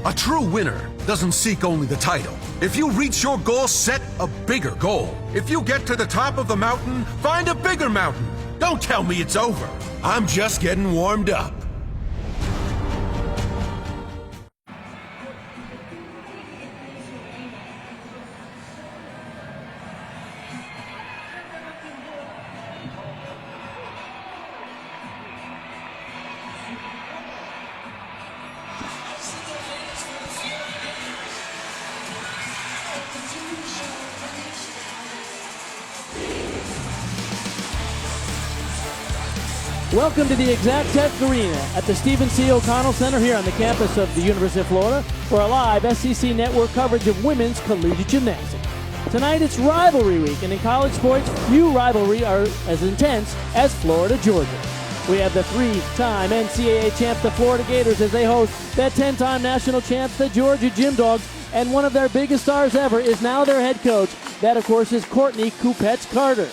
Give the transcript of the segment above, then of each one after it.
A true winner doesn't seek only the title. If you reach your goal, set a bigger goal. If you get to the top of the mountain, find a bigger mountain. Don't tell me it's over. I'm just getting warmed up. Welcome to the Exact Tech Arena at the Stephen C. O'Connell Center here on the campus of the University of Florida for a live SEC Network coverage of women's collegiate gymnastics. Tonight it's rivalry week, and in college sports, few rivalry are as intense as Florida-Georgia. We have the three-time NCAA champs, the Florida Gators, as they host that 10-time national champs, the Georgia Gym Dogs, and one of their biggest stars ever is now their head coach. That, of course, is Courtney Kupets-Carter.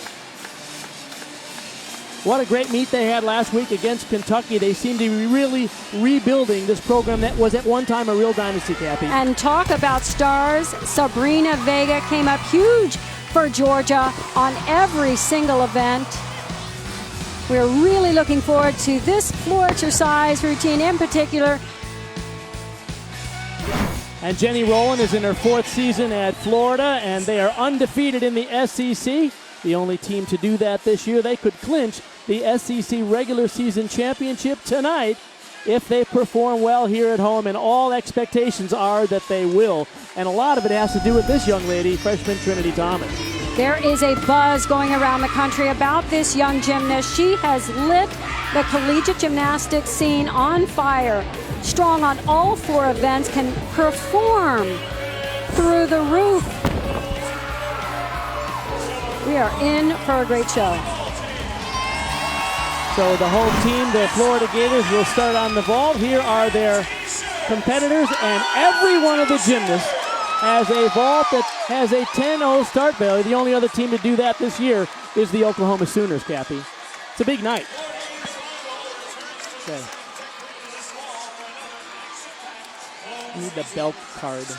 What a great meet they had last week against Kentucky. They seem to be really rebuilding this program that was at one time a real dynasty, Cappy. And talk about stars. Sabrina Vega came up huge for Georgia on every single event. We're really looking forward to this floor exercise routine in particular. And Jenny Rowland is in her fourth season at Florida, and they are undefeated in the SEC. The only team to do that this year. They could clinch the SEC regular season championship tonight if they perform well here at home, and all expectations are that they will. And a lot of it has to do with this young lady, freshman Trinity Thomas. There is a buzz going around the country about this young gymnast. She has lit the collegiate gymnastics scene on fire. Strong on all four events, can perform through the roof. We are in for a great show. So the home team, the Florida Gators, will start on the vault. Here are their competitors, and every one of the gymnasts has a vault that has a 10-0 start value. The only other team to do that this year is the Oklahoma Sooners, Cappy. It's a big night. Okay. I need the belt card. The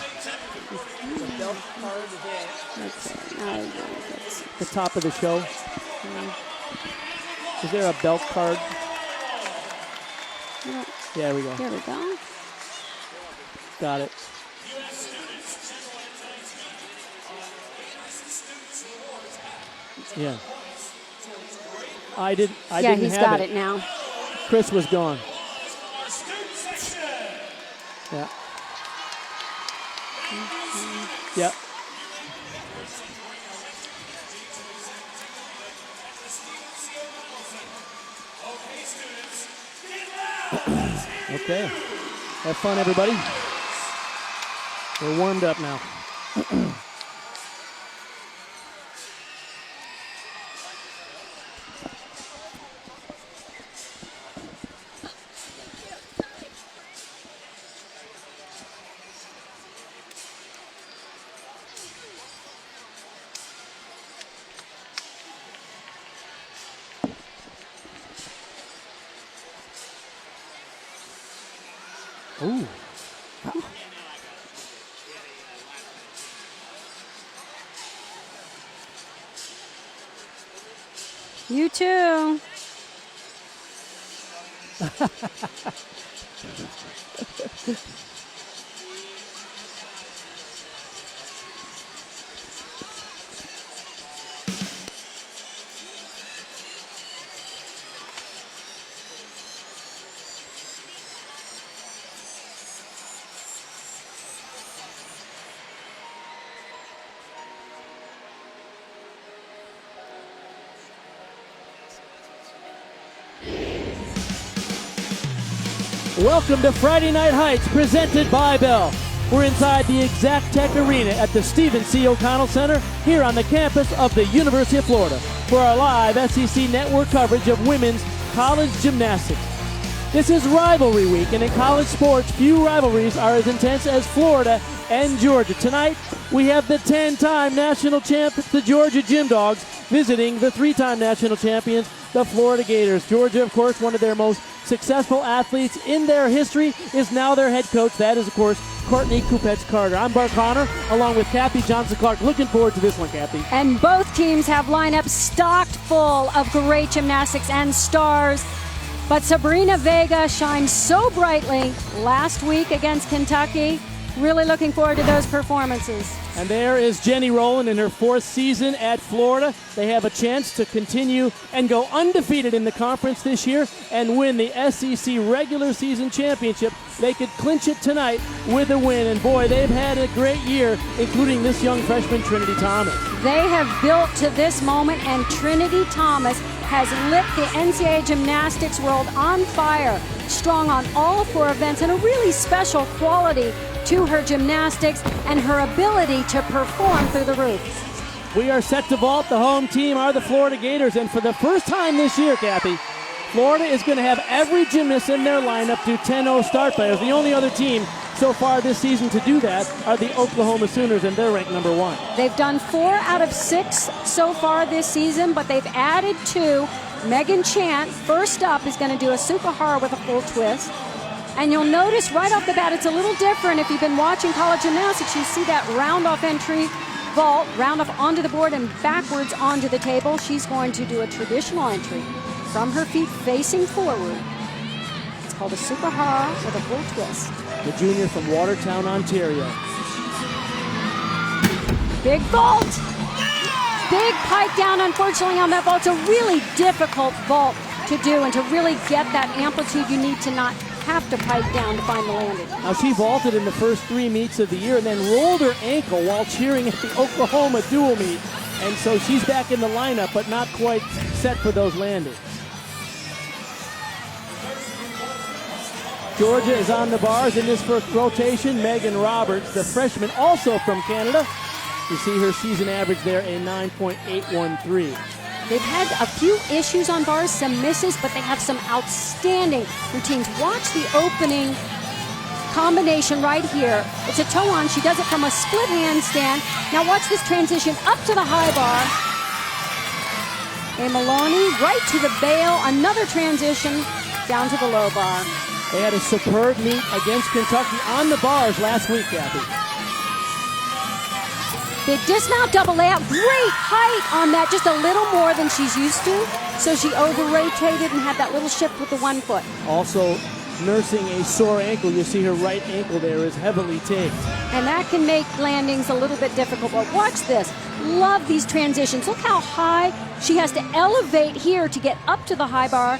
belt card is there. The top of the show. Is there a belt card? Yeah, there we go. There we go. Got it. Yeah. I didn't Yeah, he's have got it now. Chris was gone. Yeah. Yeah. Okay. Have fun, everybody. We're warmed up now. Ooh. You too. Welcome to Friday Night Heights, presented by Bell. We're inside the Exact Tech Arena at the Stephen C. O'Connell Center here on the campus of the University of Florida for our live SEC Network coverage of women's college gymnastics. This is rivalry week, and in college sports, few rivalries are as intense as Florida and Georgia. Tonight, we have the 10-time national champions, the Georgia Gym Dogs, visiting the 3-time national champions, the Florida Gators. Georgia, of course, one of their most successful athletes in their history, is now their head coach. That is, of course, Courtney Kupets-Carter. I'm Bart Connor, along with Kathy Johnson-Clark. Looking forward to this one, Kathy. And both teams have lineups stocked full of great gymnastics and stars. But Sabrina Vega shined so brightly last week against Kentucky. Really looking forward to those performances. And there is Jenny Rowland in her 4th season at Florida. They have a chance to continue and go undefeated in the conference this year and win the SEC regular season championship. They could clinch it tonight with a win. And boy, they've had a great year, including this young freshman, Trinity Thomas. They have built to this moment, and Trinity Thomas has lit the NCAA gymnastics world on fire. Strong on all 4 events, and a really special quality to her gymnastics and her ability to perform through the roof. We are set to vault. The home team are the Florida Gators, and for the first time this year, Kathy, Florida is going to have every gymnast in their lineup do 10-0 start players. The only other team so far this season to do that are the Oklahoma Sooners, and they're ranked number 1. They've done 4 out of 6 so far this season, but they've added 2. Megan Chant, first up, is going to do a Sukahara with a full twist. And you'll notice right off the bat, it's a little different. If you've been watching college gymnastics, you see that round-off entry vault, round-off onto the board and backwards onto the table. She's going to do a traditional entry from her feet facing forward. It's called a Sukahara with a full twist. The junior from Watertown, Ontario. Big vault. Big pike down, unfortunately, on that vault. It's a really difficult vault to do and to really get that amplitude you need to not have to pike down to find the landing. Now, she vaulted in the first 3 meets of the year and then rolled her ankle while cheering at the Oklahoma dual meet. And so she's back in the lineup, but not quite set for those landings. Georgia is on the bars in this first rotation. Megan Roberts, the freshman, also from Canada. You see her season average there, a 9.813. They've had a few issues on bars, some misses, but they have some outstanding routines. Watch the opening combination right here. It's a toe-on. She does it from a split handstand. Now watch this transition up to the high bar. A Maloney right to the bail. Another transition down to the low bar. They had a superb meet against Kentucky on the bars last week, Kathy. The dismount double layout, great height on that, just a little more than she's used to. So she over-rotated and had that little shift with the 1 foot. Also nursing a sore ankle. You see her right ankle there is heavily taped. And that can make landings a little bit difficult. But watch this. Love these transitions. Look how high she has to elevate here to get up to the high bar.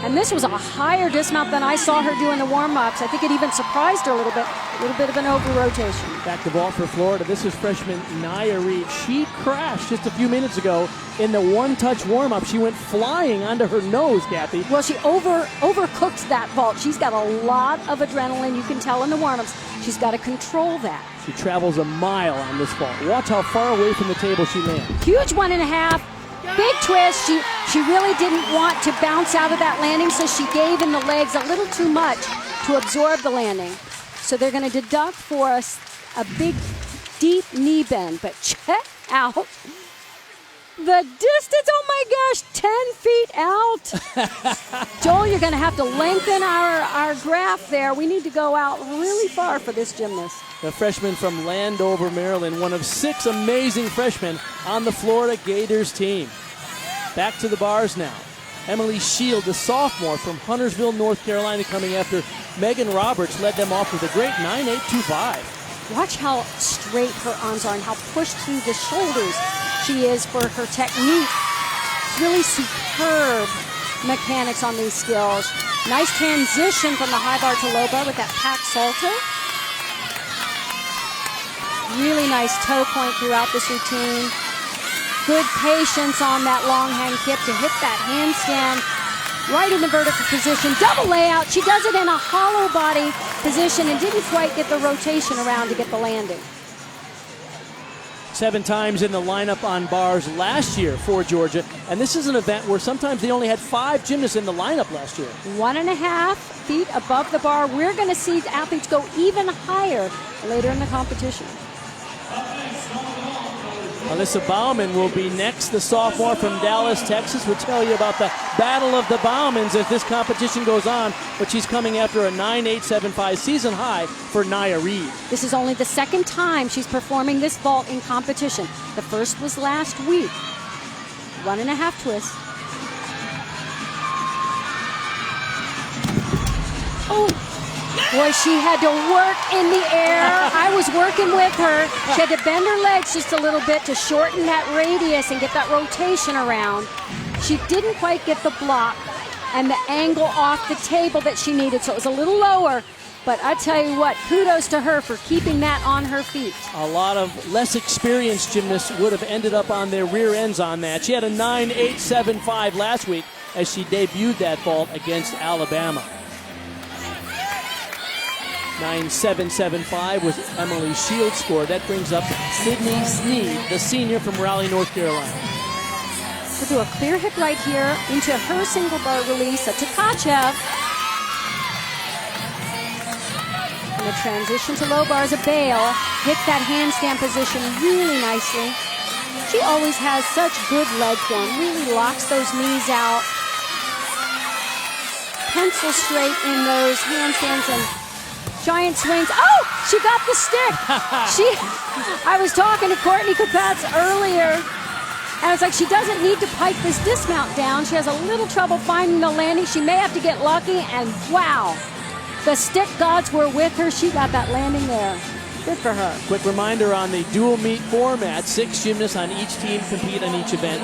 And this was a higher dismount than I saw her do in the warm-ups. I think it even surprised her a little bit of an over-rotation. Back to ball for Florida. This is freshman Nia Reed. She crashed just a few minutes ago in the one-touch warm-up. She went flying onto her nose, Kathy. Well, she overcooked that vault. She's got a lot of adrenaline. You can tell in the warm-ups. She's got to control that. She travels a mile on this vault. Watch how far away from the table she lands. Huge 1.5. Big twist. She really didn't want to bounce out of that landing, so she gave in the legs a little too much to absorb the landing. So they're going to deduct for us a big, deep knee bend. But check out the distance. Oh my gosh, 10 feet out. Joel, you're going to have to lengthen our graph there. We need to go out really far for this gymnast. The freshman from Landover, Maryland, one of 6 amazing freshmen on the Florida Gators team. Back to the bars now. Emily Shield, the sophomore from Huntersville, North Carolina, coming after Megan Roberts, led them off with a great 9.825. Watch how straight her arms are and how pushed through the shoulders she is for her technique. Really superb mechanics on these skills. Nice transition from the high bar to low bar with that pack salto. Really nice toe point throughout this routine. Good patience on that long hang kick to hit that handstand right in the vertical position. Double layout. She does it in a hollow body position and didn't quite get the rotation around to get the landing. 7 times in the lineup on bars last year for Georgia. And this is an event where sometimes they only had 5 gymnasts in the lineup last year. 1.5 feet above the bar. We're going to see the athletes go even higher later in the competition. Alyssa Bauman will be next. The sophomore from Dallas, Texas. We'll tell you about the battle of the Baumans as this competition goes on. But she's coming after a 9.875 season high for Nia Reed. This is only the second time she's performing this vault in competition. The first was last week. 1.5 twists. Oh, boy, she had to work in the air. I was working with her. She had to bend her legs just a little bit to shorten that radius and get that rotation around. She didn't quite get the block and the angle off the table that she needed, so it was a little lower. But I tell you what, kudos to her for keeping that on her feet. A lot of less experienced gymnasts would have ended up on their rear ends on that. She had a 9.875 last week as she debuted that vault against Alabama. 9.775 was Emily Shields' score. That brings up Sydney Sneed, the senior from Raleigh, North Carolina. We'll do a clear hip right here into her single bar release, a Tkachev. And the transition to low bars, a Bale. Hits that handstand position really nicely. She always has such good leg form, really locks those knees out. Pencil straight in those handstands and giant swings. Oh, she got the stick. I was talking to Courtney Kupats earlier, and it's like she doesn't need to pipe this dismount down. She has a little trouble finding the landing. She may have to get lucky, and wow, the stick gods were with her. She got that landing there. Good for her. Quick reminder on the dual meet format, 6 gymnasts on each team compete on each event.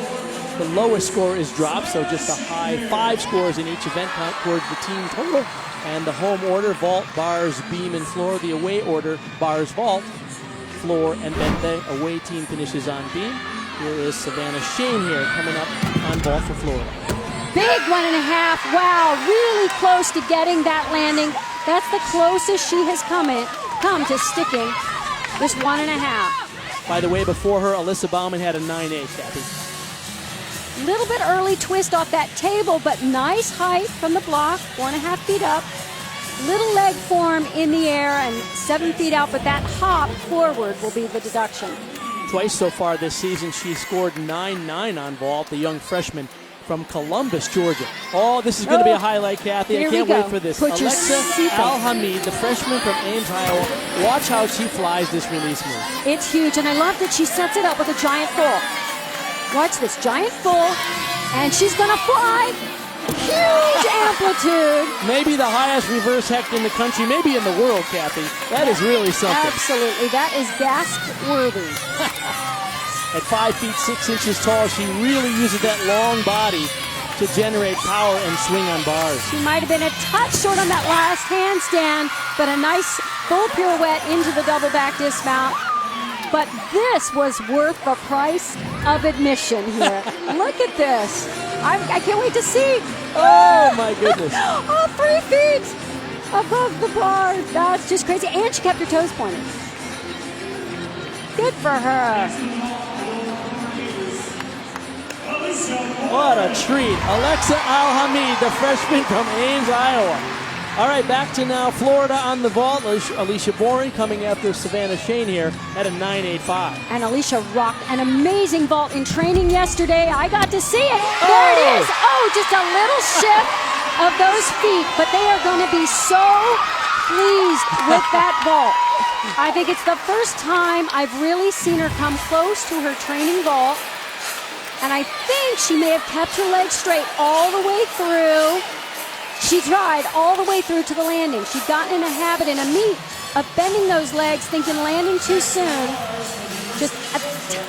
The lowest score is dropped, so just a high 5 scores in each event count towards the team total. And the home order, vault, bars, beam, and floor. The away order, bars, vault, floor, and then the away team finishes on beam. Here is Savannah Shane here coming up on vault for Florida. Big 1.5. Wow, really close to getting that landing. That's the closest she has come to sticking this 1.5. By the way, before her, Alyssa Bauman had a 9.8, Kathy. Little bit early twist off that table, but nice height from the block, 4.5 feet up. Little leg form in the air and 7 feet out, but that hop forward will be the deduction. Twice so far this season, she scored 9.9 on vault, the young freshman from Columbus, Georgia. Oh, this is going to be a highlight, Kathy. I can't wait for this. Put your Alexa Al-Hamid, the freshman from Ames, Iowa. Watch how she flies this release move. It's huge, and I love that she sets it up with a giant full. Watch this giant full, and she's going to fly. Huge amplitude. Maybe the highest reverse hecht in the country, maybe in the world, Kathy. That is really something. Absolutely. That is gasp-worthy. At 5 feet 6 inches tall, she really uses that long body to generate power and swing on bars. She might have been a touch short on that last handstand, but a nice full pirouette into the double back dismount. But this was worth the price of admission here. Look at this. I can't wait to see. Oh, my goodness. Oh, 3 feet above the bar. That's just crazy. And she kept her toes pointed. Good for her. What a treat. Alexa Al-Hamid, the freshman from Ames, Iowa. All right, back to now Florida on the vault. Alicia Boring coming after Savannah Shane here at a 9.85. And Alicia rocked an amazing vault in training yesterday. I got to see it. There it is. Oh, just a little shift of those feet, but they are going to be so pleased with that vault. I think it's the first time I've really seen her come close to her training vault. And I think she may have kept her legs straight all the way through. She tried all the way through to the landing. She'd gotten in a habit, in a meet, of bending those legs, thinking landing too soon. Just a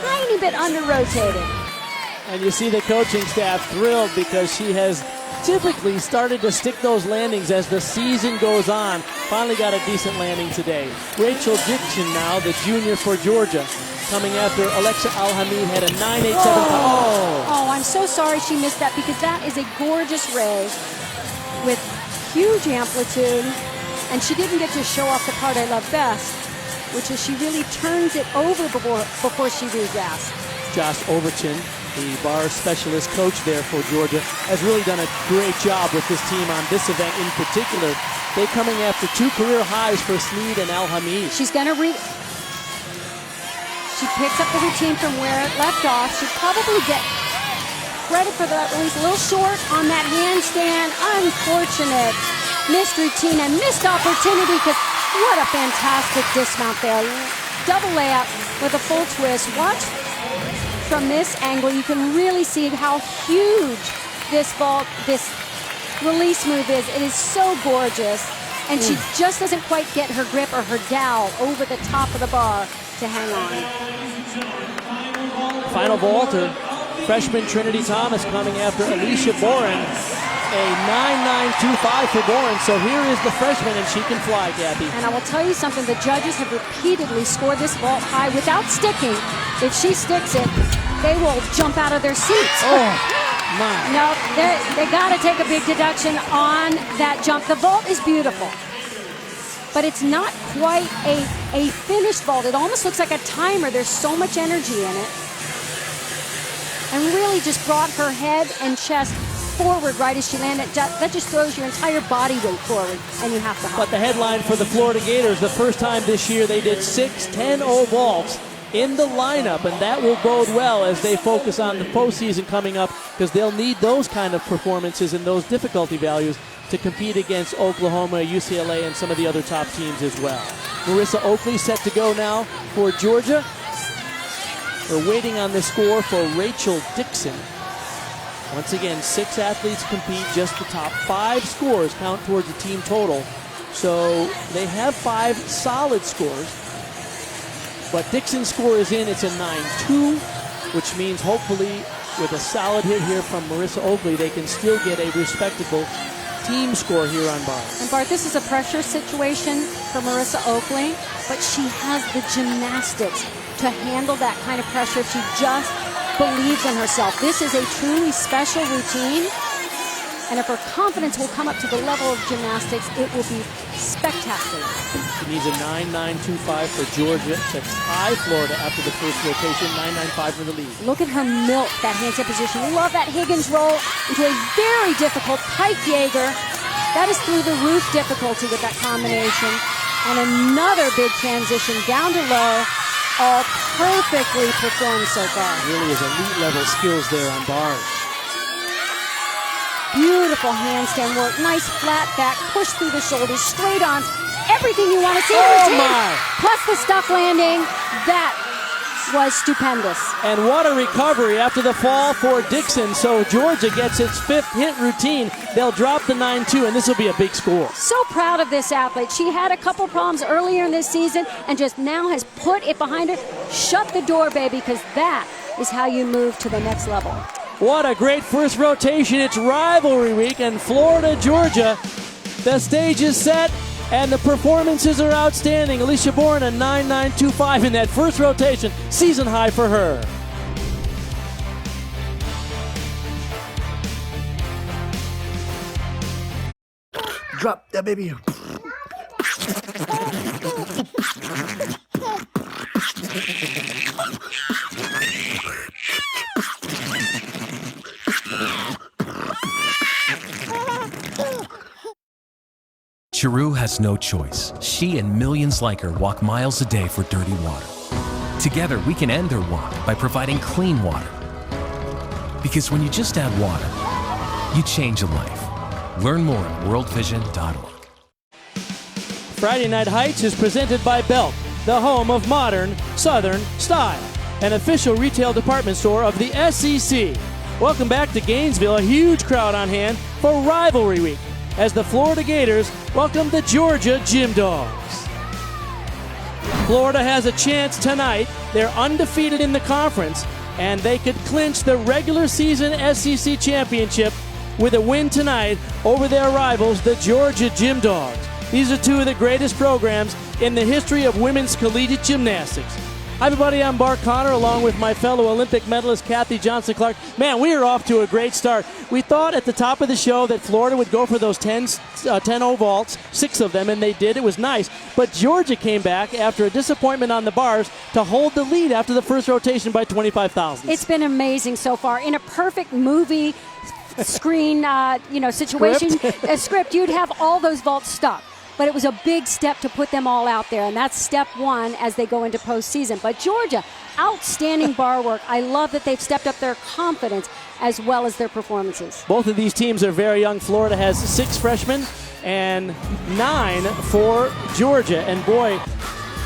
tiny bit under-rotated. And you see the coaching staff thrilled because she has typically started to stick those landings as the season goes on. Finally got a decent landing today. Rachel Dixon now, the junior for Georgia, coming after Alexa Al-Hamid had a 9.875. Oh, I'm so sorry she missed that because that is a gorgeous ray with huge amplitude, and she didn't get to show off the part I love best, which is she really turns it over before she regrasps. Josh Overton, the bar specialist coach there for Georgia, has really done a great job with this team on this event in particular. They're coming after 2 career highs for Sneed and Al-Hamid. She's going to She picks up the routine from where it left off. She'd probably get credit for that release. A little short on that handstand. Unfortunate. Missed routine and missed opportunity, because what a fantastic dismount there. Double layup with a full twist. Watch from this angle. You can really see how huge this vault, this release move is. It is so gorgeous. And she just doesn't quite get her grip or her dowel over the top of the bar to hang on. Final vaulter, freshman Trinity Thomas coming after Alicia Boren. A 9.925 for Boren. So here is the freshman, and she can fly, Kathy. And I will tell you something. The judges have repeatedly scored this vault high without sticking. If she sticks it, they will jump out of their seats. Oh, my. No, they got to take a big deduction on that jump. The vault is beautiful, but it's not quite a finished vault. It almost looks like a timer. There's so much energy in it. And really just brought her head and chest forward right as she landed. That just throws your entire body weight forward, and you have to hop. But the headline for the Florida Gators, the first time this year they did 6 10-0 vaults in the lineup, and that will bode well as they focus on the postseason coming up, because they'll need those kind of performances and those difficulty values to compete against Oklahoma, UCLA, and some of the other top teams as well. Marissa Oakley set to go now for Georgia. We're waiting on the score for Rachel Dixon. Once again, 6 athletes compete. Just the top 5 scores count towards the team total. So they have 5 solid scores. But Dixon's score is in. It's a 9-2, which means hopefully with a solid hit here from Marissa Oakley, they can still get a respectable team score here on bars. And Bart, this is a pressure situation for Marissa Oakley, but she has the gymnastics to handle that kind of pressure if she just believes in herself. This is a truly special routine, and if her confidence will come up to the level of gymnastics, it will be spectacular. She needs a 9.925 for Georgia to tie Florida after the first rotation, 9.95 for the lead. Look at her milk, that handstand position. Love that Higgins roll into a very difficult Pike Jaeger. That is through the roof difficulty with that combination. And another big transition down to low. All perfectly performed so far. Really is elite level skills there on bars. Beautiful handstand work. Nice flat back, push through the shoulders, straight arms. Everything you want to see. Oh my! Plus the stuff landing. That was stupendous. And what a recovery after the fall for Dixon. So Georgia gets its 5th hit routine. They'll drop the 9-2, and this will be a big score. So proud of this athlete. She had a couple problems earlier in this season and just now has put it behind her. Shut the door, baby, because that is how you move to the next level. What a great first rotation. It's rivalry week, and Florida, Georgia. The stage is set, and the performances are outstanding. Alicia Boren, a 9.925 in that first rotation. Season high for her. Drop that baby. Chiru has no choice. She and millions like her walk miles a day for dirty water. Together, we can end her walk by providing clean water. Because when you just add water, you change a life. Learn more at worldvision.org. Friday Night Heights is presented by Belk, the home of modern Southern style, an official retail department store of the SEC. Welcome back to Gainesville, a huge crowd on hand for Rivalry Week, as the Florida Gators welcome the Georgia Gym Dogs. Florida has a chance tonight. They're undefeated in the conference, and they could clinch the regular season SEC championship with a win tonight over their rivals, the Georgia Gym Dogs. These are 2 of the greatest programs in the history of women's collegiate gymnastics. Hi, everybody. I'm Bart Connor, along with my fellow Olympic medalist, Kathy Johnson-Clark. Man, we are off to a great start. We thought at the top of the show that Florida would go for those 10-0 vaults, 6 of them, and they did. It was nice. But Georgia came back after a disappointment on the bars to hold the lead after the first rotation by 25,000. It's been amazing so far. In a perfect movie screen situation, a script, you'd have all those vaults stuck. but it was a big step to put them all out there, and that's step one as they go into postseason. But Georgia, outstanding bar work. I love that they've stepped up their confidence as well as their performances. Both of these teams are very young. Florida has 6 freshmen and 9 for Georgia. And boy,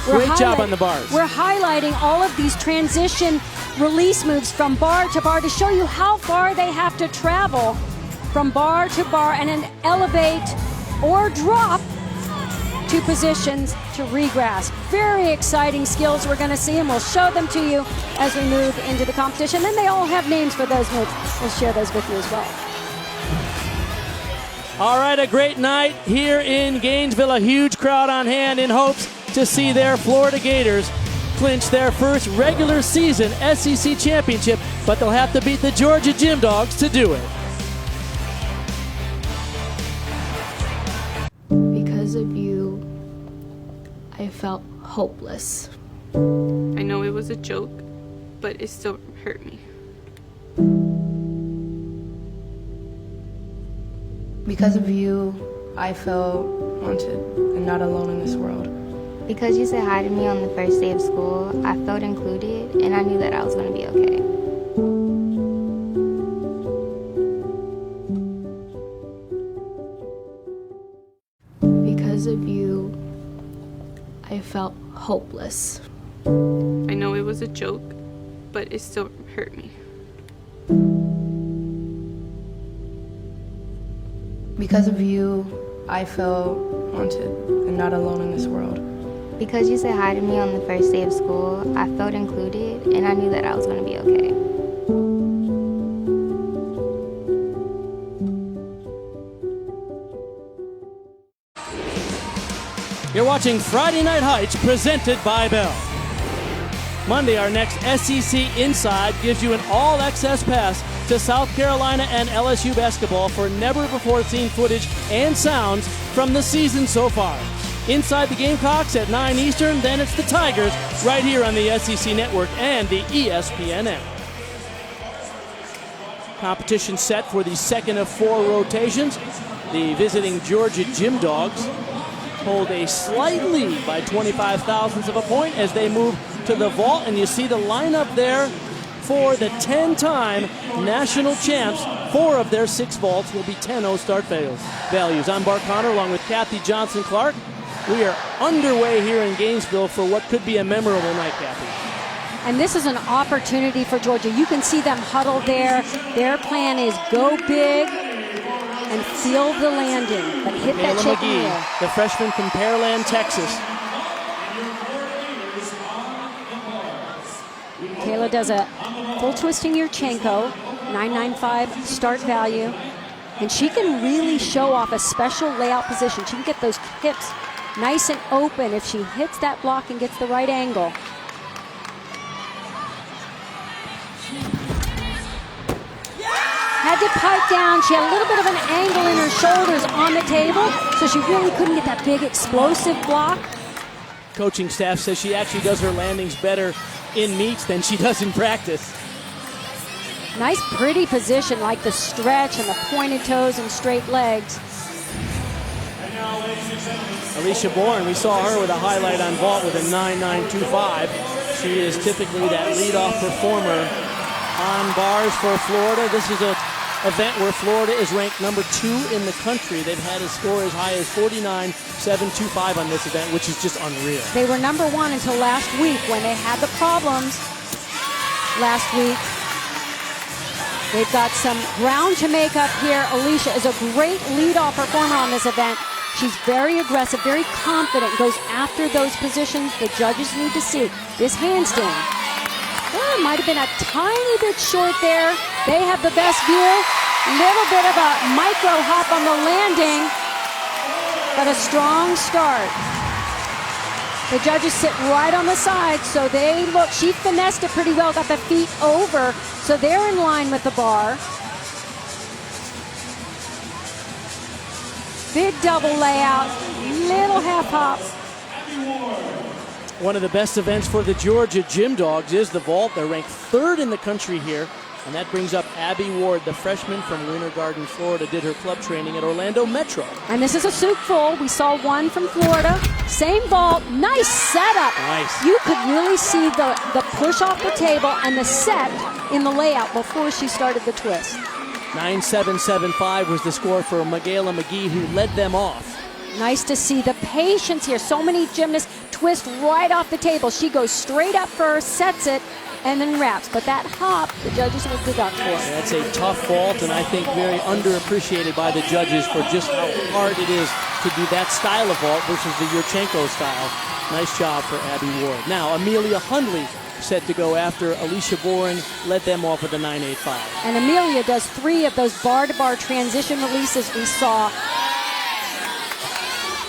great job on the bars. We're highlighting all of these transition release moves from bar to bar to show you how far they have to travel from bar to bar and then elevate or drop to positions to regrasp. Very exciting skills we're going to see, and we'll show them to you as we move into the competition. And they all have names for those moves. We'll share those with you as well. All right, a great night here in Gainesville. A huge crowd on hand in hopes to see their Florida Gators clinch their first regular season SEC championship, but they'll have to beat the Georgia Gym Dogs to do it. Because of you, I felt hopeless. I know it was a joke, but it still hurt me. Because of you, I felt wanted and not alone in this world. Because you said hi to me on the first day of school, I felt included, and I knew that I was going to be okay. Because of you, I felt hopeless. I know it was a joke, but it still hurt me. Because of you, I felt wanted and not alone in this world. Because you said hi to me on the first day of school, I felt included, and I knew that I was going to be okay. You're watching Friday Night Heights presented by Bell. Monday, our next SEC Inside gives you an all-access pass to South Carolina and LSU basketball for never-before-seen footage and sounds from the season so far. Inside the Gamecocks at 9 Eastern, then it's the Tigers right here on the SEC Network and the ESPN app. Competition set for the second of 4 rotations. The visiting Georgia Gym Dogs hold a slight lead by 25 thousandths of a point as they move to the vault, and you see the lineup there for the 10-time national champs. 4 of their 6 vaults will be 10-0 start values. I'm Bart Connor along with Kathy Johnson-Clark. We are underway here in Gainesville for what could be a memorable night, Kathy. And this is an opportunity for Georgia. You can see them huddled there. Their plan is go big and field the landing, but hit that Kayla shaky wheel. McGee, the freshman from Pearland, Texas. Kayla does a full twisting Yurchenko, 995 start value, and she can really show off a special layout position. She can get those hips nice and open if she hits that block and gets the right angle. Had to pipe down. She had a little bit of an angle in her shoulders on the table, so she really couldn't get that big explosive block. Coaching staff says she actually does her landings better in meets than she does in practice. Nice pretty position, like the stretch and the pointed toes and straight legs. Alicia Bourne, we saw her with a highlight on vault with a 9.925. She is typically that leadoff performer on bars for Florida. This is an event where Florida is ranked number 2 in the country. They've had a score as high as 49.725 on this event, which is just unreal. They were number 1 until last week when they had the problems last week. They've got some ground to make up here. Alicia is a great leadoff performer on this event. She's very aggressive, very confident, goes after those positions the judges need to see. This handstand, well, might have been a tiny bit short there. They have the best view. Little bit of a micro hop on the landing, but a strong start. The judges sit right on the side, so they look. She finessed it pretty well, got the feet over, so they're in line with the bar. Big double layout, little half hop. One of the best events for the Georgia Gym Dogs is the vault. They're ranked 3rd in the country here, And that brings up Abby Ward, the freshman from Winter Garden, Florida, did her club training at Orlando Metro. And this is a soup full. We saw one from Florida. Same vault. Nice setup. Nice. You could really see the push off the table and the set in the layout before she started the twist. 9-7-7-5 was the score for Michaela McGee, who led them off. Nice to see the patience here. So many gymnasts twist right off the table. She goes straight up first, sets it, and then wraps. But that hop, the judges will deduct for. That's a tough vault, and I think very underappreciated by the judges for just how hard it is to do that style of vault versus the Yurchenko style. Nice job for Abby Ward. Now, Amelia Hundley set to go after Alicia Boren, led them off with a 9.85. And Amelia does 3 of those bar-to-bar transition releases we saw.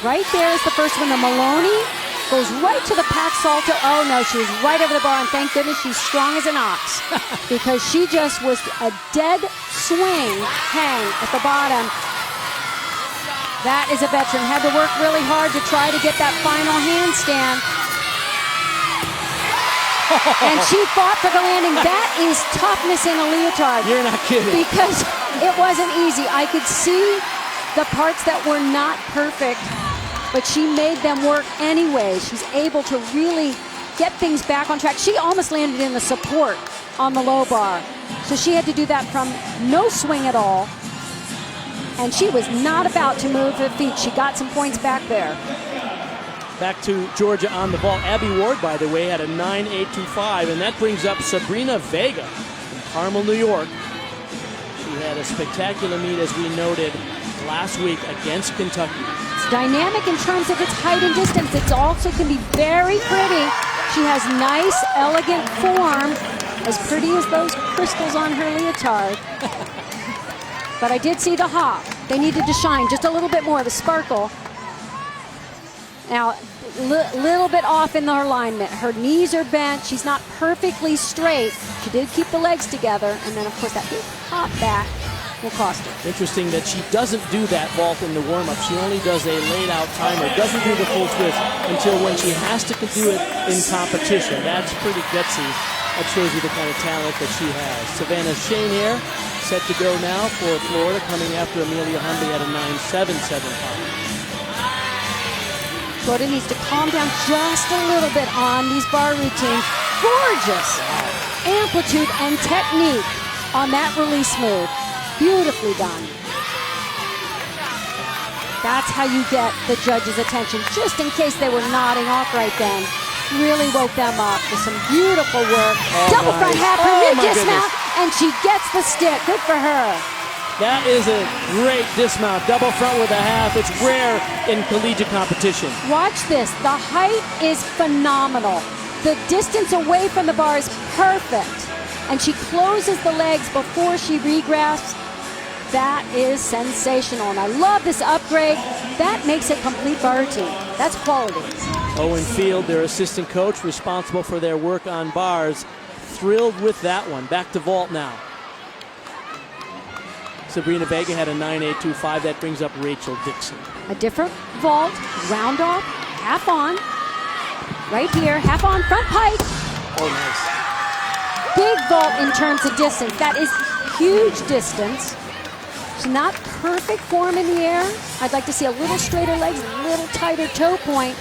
Right there is the first one, the Maloney. Goes right to the pack salto. Oh no, she was right over the bar, and thank goodness she's strong as an ox because she just was a dead swing hang at the bottom. That is a veteran. Had to work really hard to try to get that final handstand. And she fought for the landing. That is toughness in a leotard. You're not kidding. Because it wasn't easy. I could see the parts that were not perfect, but she made them work anyway. She's able to really get things back on track. She almost landed in the support on the low bar. So she had to do that from no swing at all. And she was not about to move her feet. She got some points back there. Back to Georgia on the vault. Abby Ward, by the way, had a 9.825, and that brings up Sabrina Vega from Carmel, New York. She had a spectacular meet, as we noted, last week against Kentucky. It's dynamic in terms of its height and distance. It also can be very pretty. She has nice, elegant form, as pretty as those crystals on her leotard. But I did see the hop. They needed to shine just a little bit more, the sparkle. Now, little bit off in her alignment. Her knees are bent. She's not perfectly straight. She did keep the legs together. And then, of course, that big hop back will cost her. Interesting that she doesn't do that vault in the warm-up. She only does a laid-out timer, doesn't do the full twist until when she has to do it in competition. That's pretty gutsy. That shows you the kind of talent that she has. Savannah Shane here, set to go now for Florida, coming after Amelia Hundley at a 9.775. Florida needs to calm down just a little bit on these bar routines. Gorgeous amplitude and technique on that release move. Beautifully done. That's how you get the judges' attention, just in case they were nodding off right then. Really woke them up with some beautiful work. Double front half, her new dismount, and she gets the stick. Good for her. That is a great dismount. Double front with a half. It's rare in collegiate competition. Watch this. The height is phenomenal. The distance away from the bar is perfect. And she closes the legs before she regrasps. That is sensational. And I love this upgrade. That makes a complete bar routine. That's quality. Owen Field, their assistant coach, responsible for their work on bars, thrilled with that one. Back to vault now. Sabrina Vega had a 9.825. That brings up Rachel Dixon. A different vault, round off, half on. Right here, half on, front pike. Oh, nice. Big vault in terms of distance. That is huge distance. It's not perfect form in the air. I'd like to see a little straighter legs, a little tighter toe point.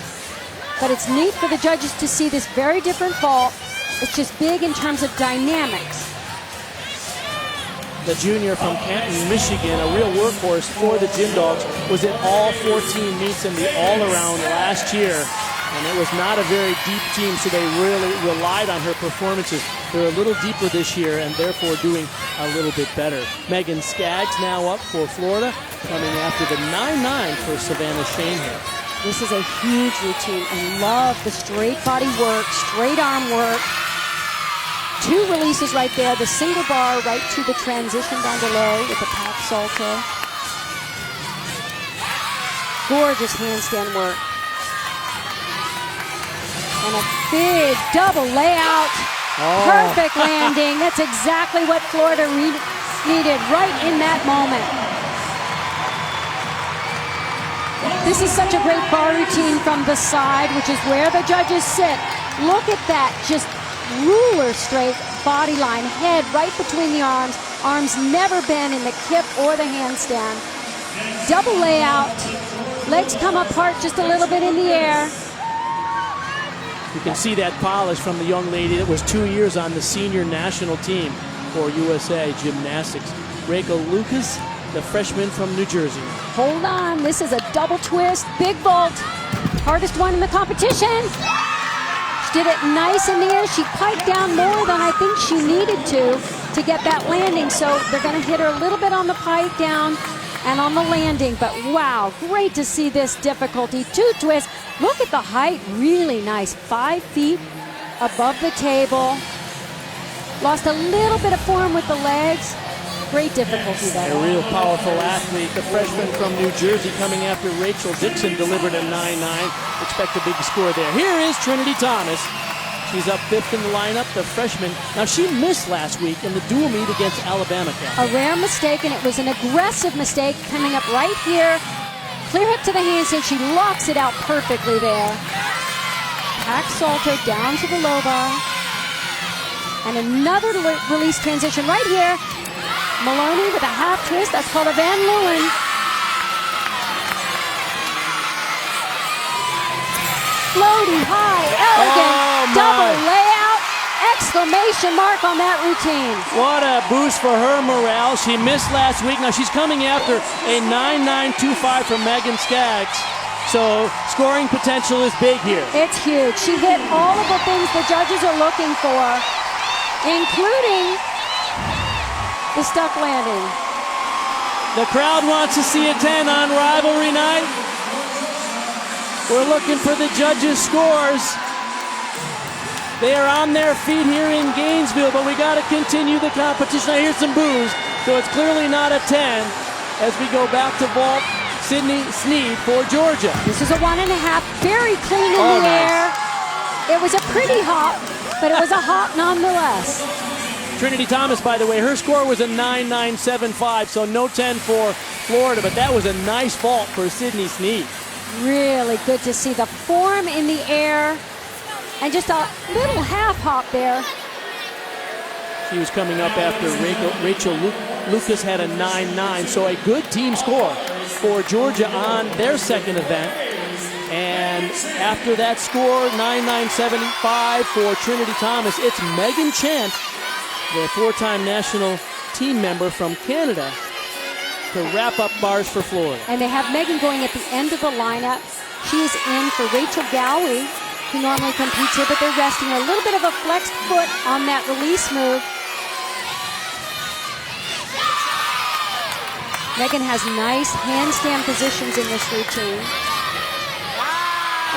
But it's neat for the judges to see this very different vault. It's just big in terms of dynamics. The junior from Canton, Michigan, a real workhorse for the Gym Dogs, was at all 14 meets in the all-around last year. And it was not a very deep team, so they really relied on her performances. They're a little deeper this year and therefore doing a little bit better. Megan Skaggs now up for Florida, coming after the 9.9 for Savannah Shane here. This is a huge routine, and love the straight body work, straight arm work. 2 releases right there, the single bar right to the transition down below with the pack salto. Gorgeous handstand work. And a big double layout. Perfect landing. That's exactly what Florida needed right in that moment. This is such a great bar routine from the side, which is where the judges sit. Look at that, just ruler straight body line, head right between the arms, arms never bend in the kip or the handstand. Double layout, legs come apart just a little bit in the air. You can see that polish from the young lady that was 2 years on the senior national team for USA Gymnastics. Rachel Lucas, the freshman from New Jersey. Hold on, this is a double twist, big vault. Hardest one in the competition. She did it nice in the air. She piked down more than I think she needed to get that landing. So they're gonna hit her a little bit on the pike down and on the landing. But wow, great to see this difficulty. Two twists, look at the height, really nice. 5 feet above the table. Lost a little bit of form with the legs. Great difficulty there. A real powerful athlete. The freshman from New Jersey coming after Rachel Dixon delivered a 9-9. Expect a big score there. Here is Trinity Thomas. She's up 5th in the lineup, the freshman. Now, she missed last week in the dual meet against Alabama. A rare mistake, and it was an aggressive mistake coming up right here. Clear hip to the handstand. She locks it out perfectly there. Hack salto down to the low bar. And another release transition right here. Maloney with a half twist. That's called a Van Leeuwen. Floaty, high, elegant, double layout. Exclamation mark on that routine. What a boost for her morale. She missed last week. Now she's coming after a 9.925 from Megan Skaggs. So scoring potential is big here. It's huge. She hit all of the things the judges are looking for, including the stuck landing. The crowd wants to see a 10 on rivalry night. We're looking for the judges' scores. They are on their feet here in Gainesville, but we got to continue the competition. I hear some boos, so it's clearly not a 10 as we go back to vault Sydney Sneed for Georgia. This is a 1.5, very clean in the air. It was a pretty hop, but it was a hop nonetheless. Trinity Thomas, by the way, her score was a 9.975, so no 10 for Florida, but that was a nice vault for Sydney Sneed. Really good to see the form in the air and just a little half hop there. She was coming up after Rachel Lucas had a 9.9, so a good team score for Georgia on their second event. And after that score, 9.975 for Trinity Thomas, it's Megan Chant, the 4-time national team member from Canada, to wrap up bars for Florida. And they have Megan going at the end of the lineup. She is in for Rachel Gowie, who normally competes here, but they're resting a little bit of a flexed foot on that release move. Megan has nice handstand positions in this routine.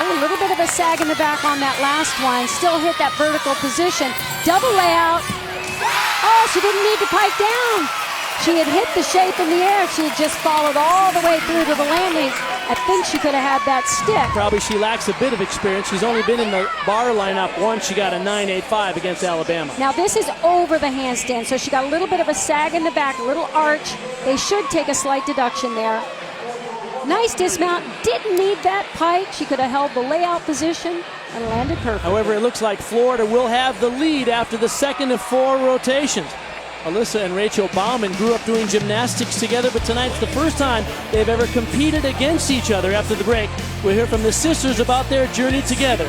Oh, a little bit of a sag in the back on that last one. Still hit that vertical position. Double layout. Oh, she didn't need to pike down. She had hit the shape in the air. She had just followed all the way through to the landing. I think she could have had that stick. Probably she lacks a bit of experience. She's only been in the bar lineup once. She got a 9.85 against Alabama. Now this is over the handstand, so she got a little bit of a sag in the back, a little arch. They should take a slight deduction there. Nice dismount. Didn't need that pike. She could have held the layout position and landed perfect. However, it looks like Florida will have the lead after the second of 4 rotations. Alyssa and Rachel Bauman grew up doing gymnastics together, but tonight's the first time they've ever competed against each other. After the break, we'll hear from the sisters about their journey together.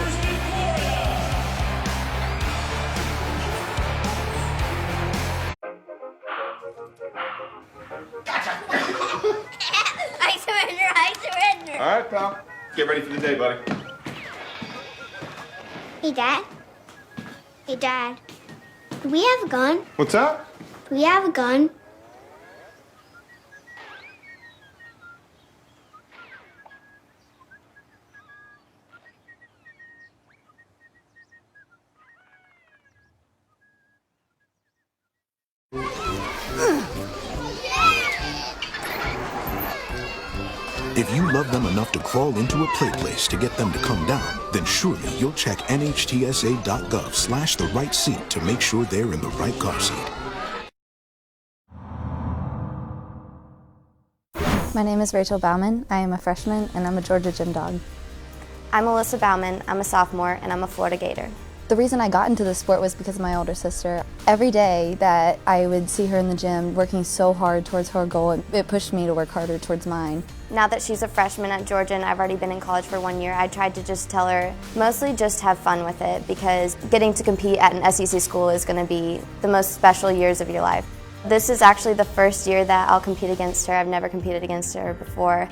I surrender. All right, pal. Get ready for the day, buddy. Hey, Dad. Hey, Dad. Do we have a gun? What's that? Do we have a gun? If you love them enough to crawl into a play place to get them to come down, then surely you'll check nhtsa.gov/the right seat to make sure they're in the right car seat. My name is Rachel Bauman. I am a freshman and I'm a Georgia Gym Dog. I'm Alyssa Bauman. I'm a sophomore and I'm a Florida Gator. The reason I got into the sport was because of my older sister. Every day that I would see her in the gym working so hard towards her goal, it pushed me to work harder towards mine. Now that she's a freshman at Georgia and I've already been in college for 1 year, I tried to just tell her, mostly just have fun with it, because getting to compete at an SEC school is going to be the most special years of your life. This is actually the first year that I'll compete against her. I've never competed against her before.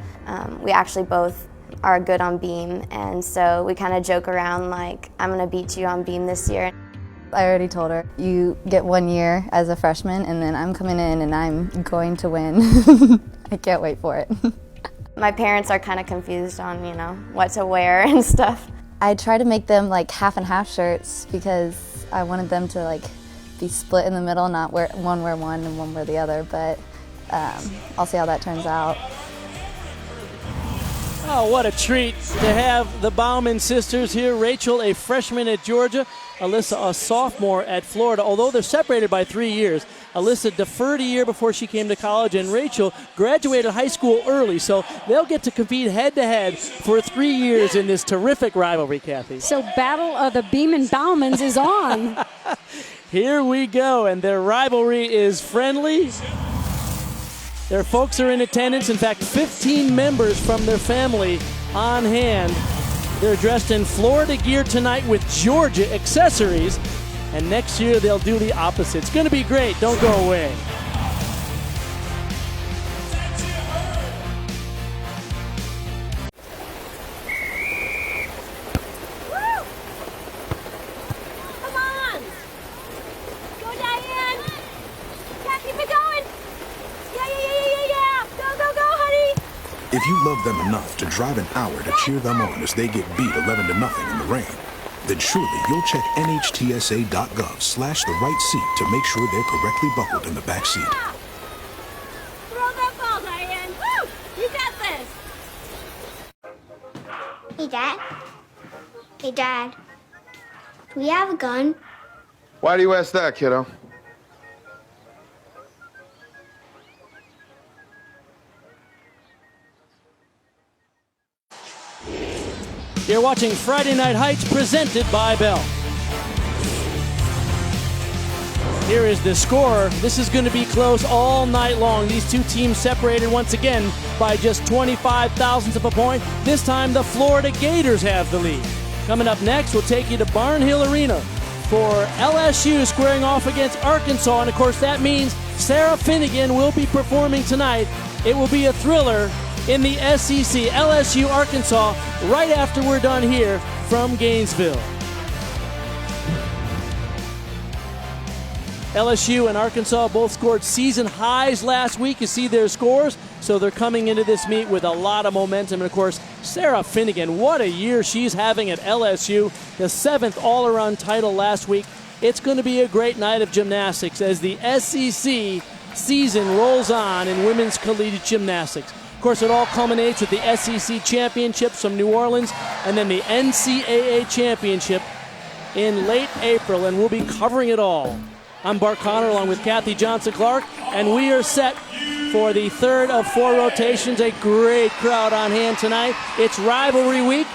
We actually both are good on beam, and so we kind of joke around like, I'm going to beat you on beam this year. I already told her, you get 1 year as a freshman and then I'm coming in and I'm going to win. I can't wait for it. My parents are kind of confused on, what to wear and stuff. I try to make them like half and half shirts because I wanted them to like be split in the middle, not wear one and one wear the other, but I'll see how that turns out. Oh, what a treat to have the Bauman sisters here. Rachel, a freshman at Georgia. Alyssa, a sophomore at Florida. Although they're separated by 3 years, Alyssa deferred a year before she came to college, and Rachel graduated high school early, so they'll get to compete head-to-head for 3 years in this terrific rivalry, Kathy. So Battle of the Beeman Baumans is on. Here we go, and their rivalry is friendly. Their folks are in attendance. In fact, 15 members from their family on hand. They're dressed in Florida gear tonight with Georgia accessories, and next year they'll do the opposite. It's going to be great. Don't go away. If you love them enough to drive an hour to cheer them on as they get beat 11-0 in the rain, then surely you'll check nhtsa.gov/the-right seat to make sure they're correctly buckled in the back seat. Throw that ball, Diane. Woo! You got this. Hey, Dad. Hey, Dad. Do we have a gun? Why do you ask that, kiddo? You're watching Friday Night Heights presented by Bell. Here is the score. This is going to be close all night long. These two teams separated once again by just 25 thousandths of a point. This time the Florida Gators have the lead. Coming up next, we'll take you to Barnhill Arena for LSU squaring off against Arkansas. And of course that means Sarah Finnegan will be performing tonight. It will be a thriller in the SEC, LSU, Arkansas, right after we're done here from Gainesville. LSU and Arkansas both scored season highs last week. You see their scores, so they're coming into this meet with a lot of momentum. And of course, Sarah Finnegan, what a year she's having at LSU, the 7th all-around title last week. It's going to be a great night of gymnastics as the SEC season rolls on in women's collegiate gymnastics. Of course, it all culminates with the SEC championships from New Orleans and then the NCAA championship in late April, and we'll be covering it all. I'm Bart Connor along with Kathy Johnson-Clark, and we are set for the third of 4 rotations. A great crowd on hand tonight. It's rivalry week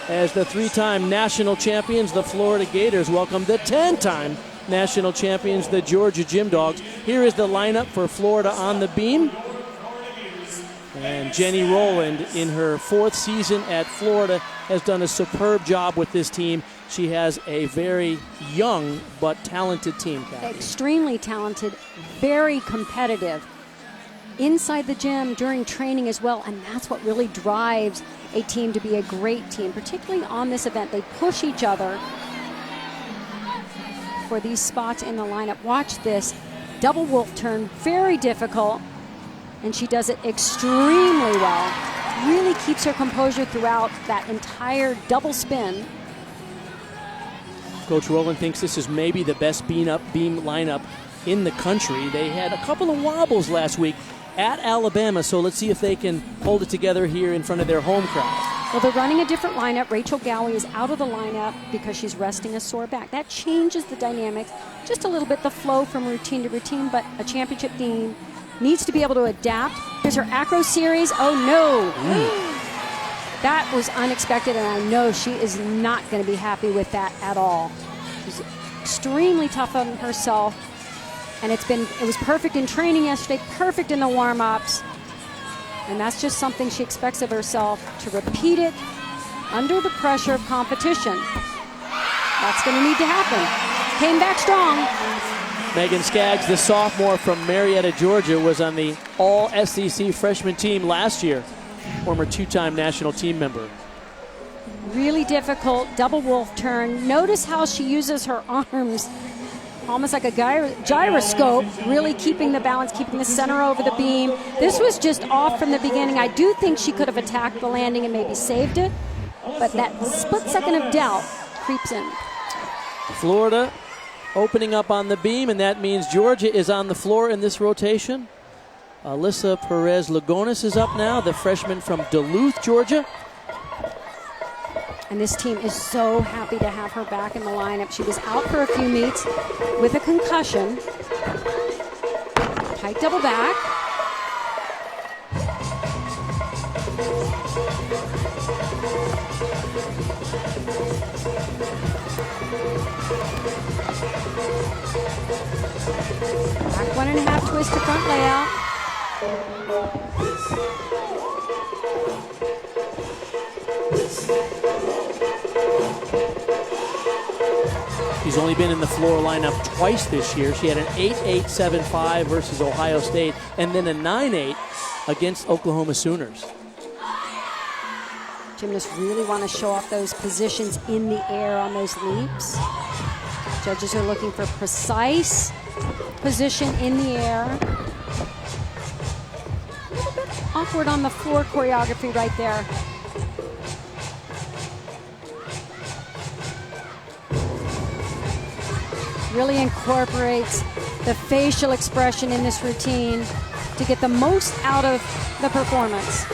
as the 3-time national champions, the Florida Gators, welcome the 10-time national champions, the Georgia Gym Dogs. Here is the lineup for Florida on the beam. And Jenny Rowland, in her 4th season at Florida, has done a superb job with this team. She has a very young but talented team, Kathy. Extremely talented, very competitive. Inside the gym, during training as well, and that's what really drives a team to be a great team, particularly on this event. They push each other for these spots in the lineup. Watch this double wolf turn, very difficult. And she does it extremely well. Really keeps her composure throughout that entire double spin. Coach Rowland thinks this is maybe the best beam lineup in the country. They had a couple of wobbles last week at Alabama, so let's see if they can hold it together here in front of their home crowd. Well, they're running a different lineup. Rachel Gowie is out of the lineup because she's resting a sore back. That changes the dynamics just a little bit, the flow from routine to routine, but a championship team needs to be able to adapt. Here's her acro series. Oh, no. That was unexpected, and I know she is not going to be happy with that at all. She's extremely tough on herself, and it was perfect in training yesterday, perfect in the warm-ups, and that's just something she expects of herself, to repeat it under the pressure of competition. That's going to need to happen. Came back strong. Megan Skaggs, the sophomore from Marietta, Georgia, was on the All-SEC freshman team last year. Former two-time national team member. Really difficult double wolf turn. Notice how she uses her arms almost like a gyroscope, really keeping the balance, keeping the center over the beam. This was just off from the beginning. I do think she could have attacked the landing and maybe saved it, but that split second of doubt creeps in. Florida opening up on the beam, and that means Georgia is on the floor in this rotation. Alyssa Perez-Lugones is up now, the freshman from Duluth, Georgia. And this team is so happy to have her back in the lineup. She was out for a few meets with a concussion. Pike double back. Back 1.5 twist to front layout. She's only been in the floor lineup twice this year. She had an 8.875 versus Ohio State, and then a 9.8 against Oklahoma Sooners. Gymnasts really want to show off those positions in the air on those leaps. Judges are looking for precise position in the air. A little bit awkward on the floor choreography right there. Really incorporates the facial expression in this routine to get the most out of the performance.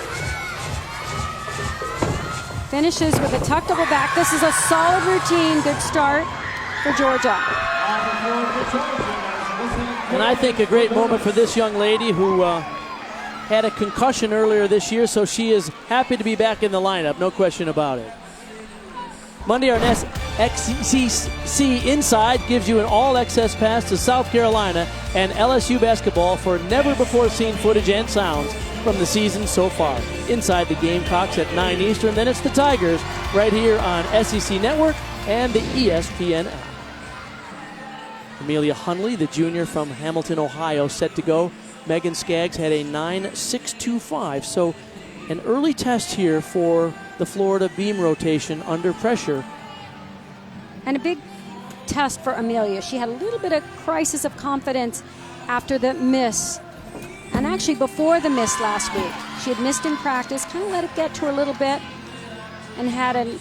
Finishes with a tuck double back. This is a solid routine. Good start for Georgia. And I think a great moment for this young lady who had a concussion earlier this year, so she is happy to be back in the lineup, no question about it. Monday, our next XCC Inside gives you an all-access pass to South Carolina and LSU basketball for never-before-seen footage and sounds from the season so far. Inside the Gamecocks at 9 Eastern, then it's the Tigers right here on SEC Network and the ESPN app. Amelia Hunley, the junior from Hamilton, Ohio, set to go. Megan Skaggs had a 9.625, so an early test here for the Florida beam rotation under pressure. And a big test for Amelia. She had a little bit of crisis of confidence after the miss. And actually before the miss last week. She had missed in practice, kind of let it get to her a little bit, and had a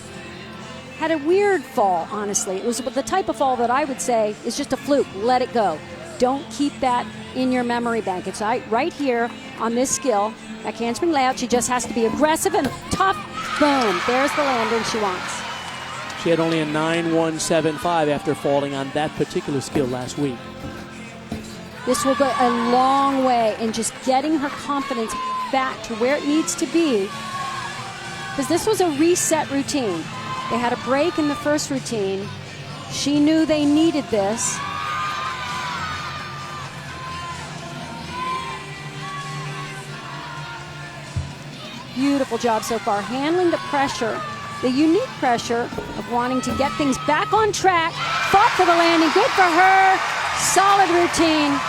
weird fall, honestly. It was the type of fall that I would say is just a fluke. Let it go. Don't keep that in your memory bank. It's right here on this skill. That handspring layout, she just has to be aggressive and tough. Boom. There's the landing she wants. She had only a 9.175 after falling on that particular skill last week. This will go a long way in just getting her confidence back to where it needs to be. Because this was a reset routine. They had a break in the first routine. She knew they needed this. Beautiful job so far, handling the pressure, the unique pressure of wanting to get things back on track. Fought for the landing, good for her. Solid routine.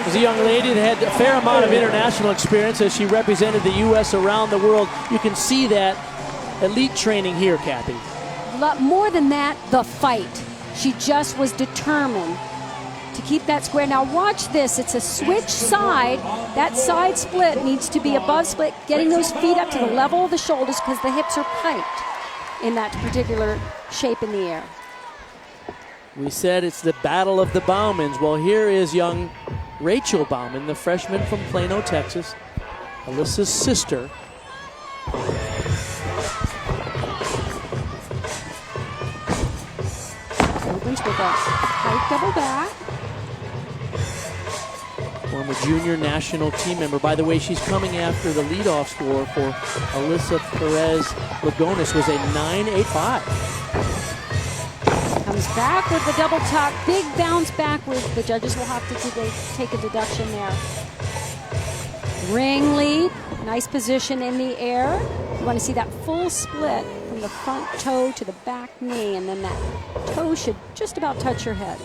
As a young lady that had a fair amount of international experience as she represented the U.S. around the world, you can see that elite training here, Kathy. More than that, the fight. She just was determined to keep that square. Now watch this, it's a switch side. That side split needs to be above split, getting those feet up to the level of the shoulders because the hips are piked in that particular shape in the air. We said it's the battle of the Baumans. Well, here is young Rachel Bauman, the freshman from Plano, Texas, Alyssa's sister. Opens with a tight double back. Former junior national team member. By the way, she's coming after the leadoff score for Alyssa Perez-Lugones was a 9.85. Comes back with the double tuck. Big bounce backwards. The judges will have to take a deduction there. Ring leap. Nice position in the air. You want to see that full split from the front toe to the back knee, and then that toe should just about touch your head.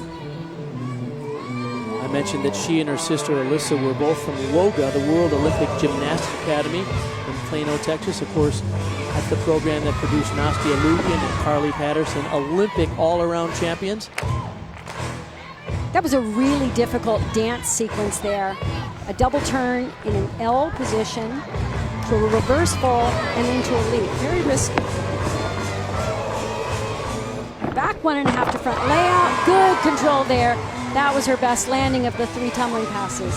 I mentioned that she and her sister Alyssa were both from WOGA, the World Olympic Gymnastics Academy in Plano, Texas. Of course, that's the program that produced Nastia Liukin and Carly Patterson, Olympic all-around champions. That was a really difficult dance sequence there. A double turn in an L position to a reverse fall and into a leap. Very risky. Back 1.5 to front layout. Good control there. That was her best landing of the 3 tumbling passes.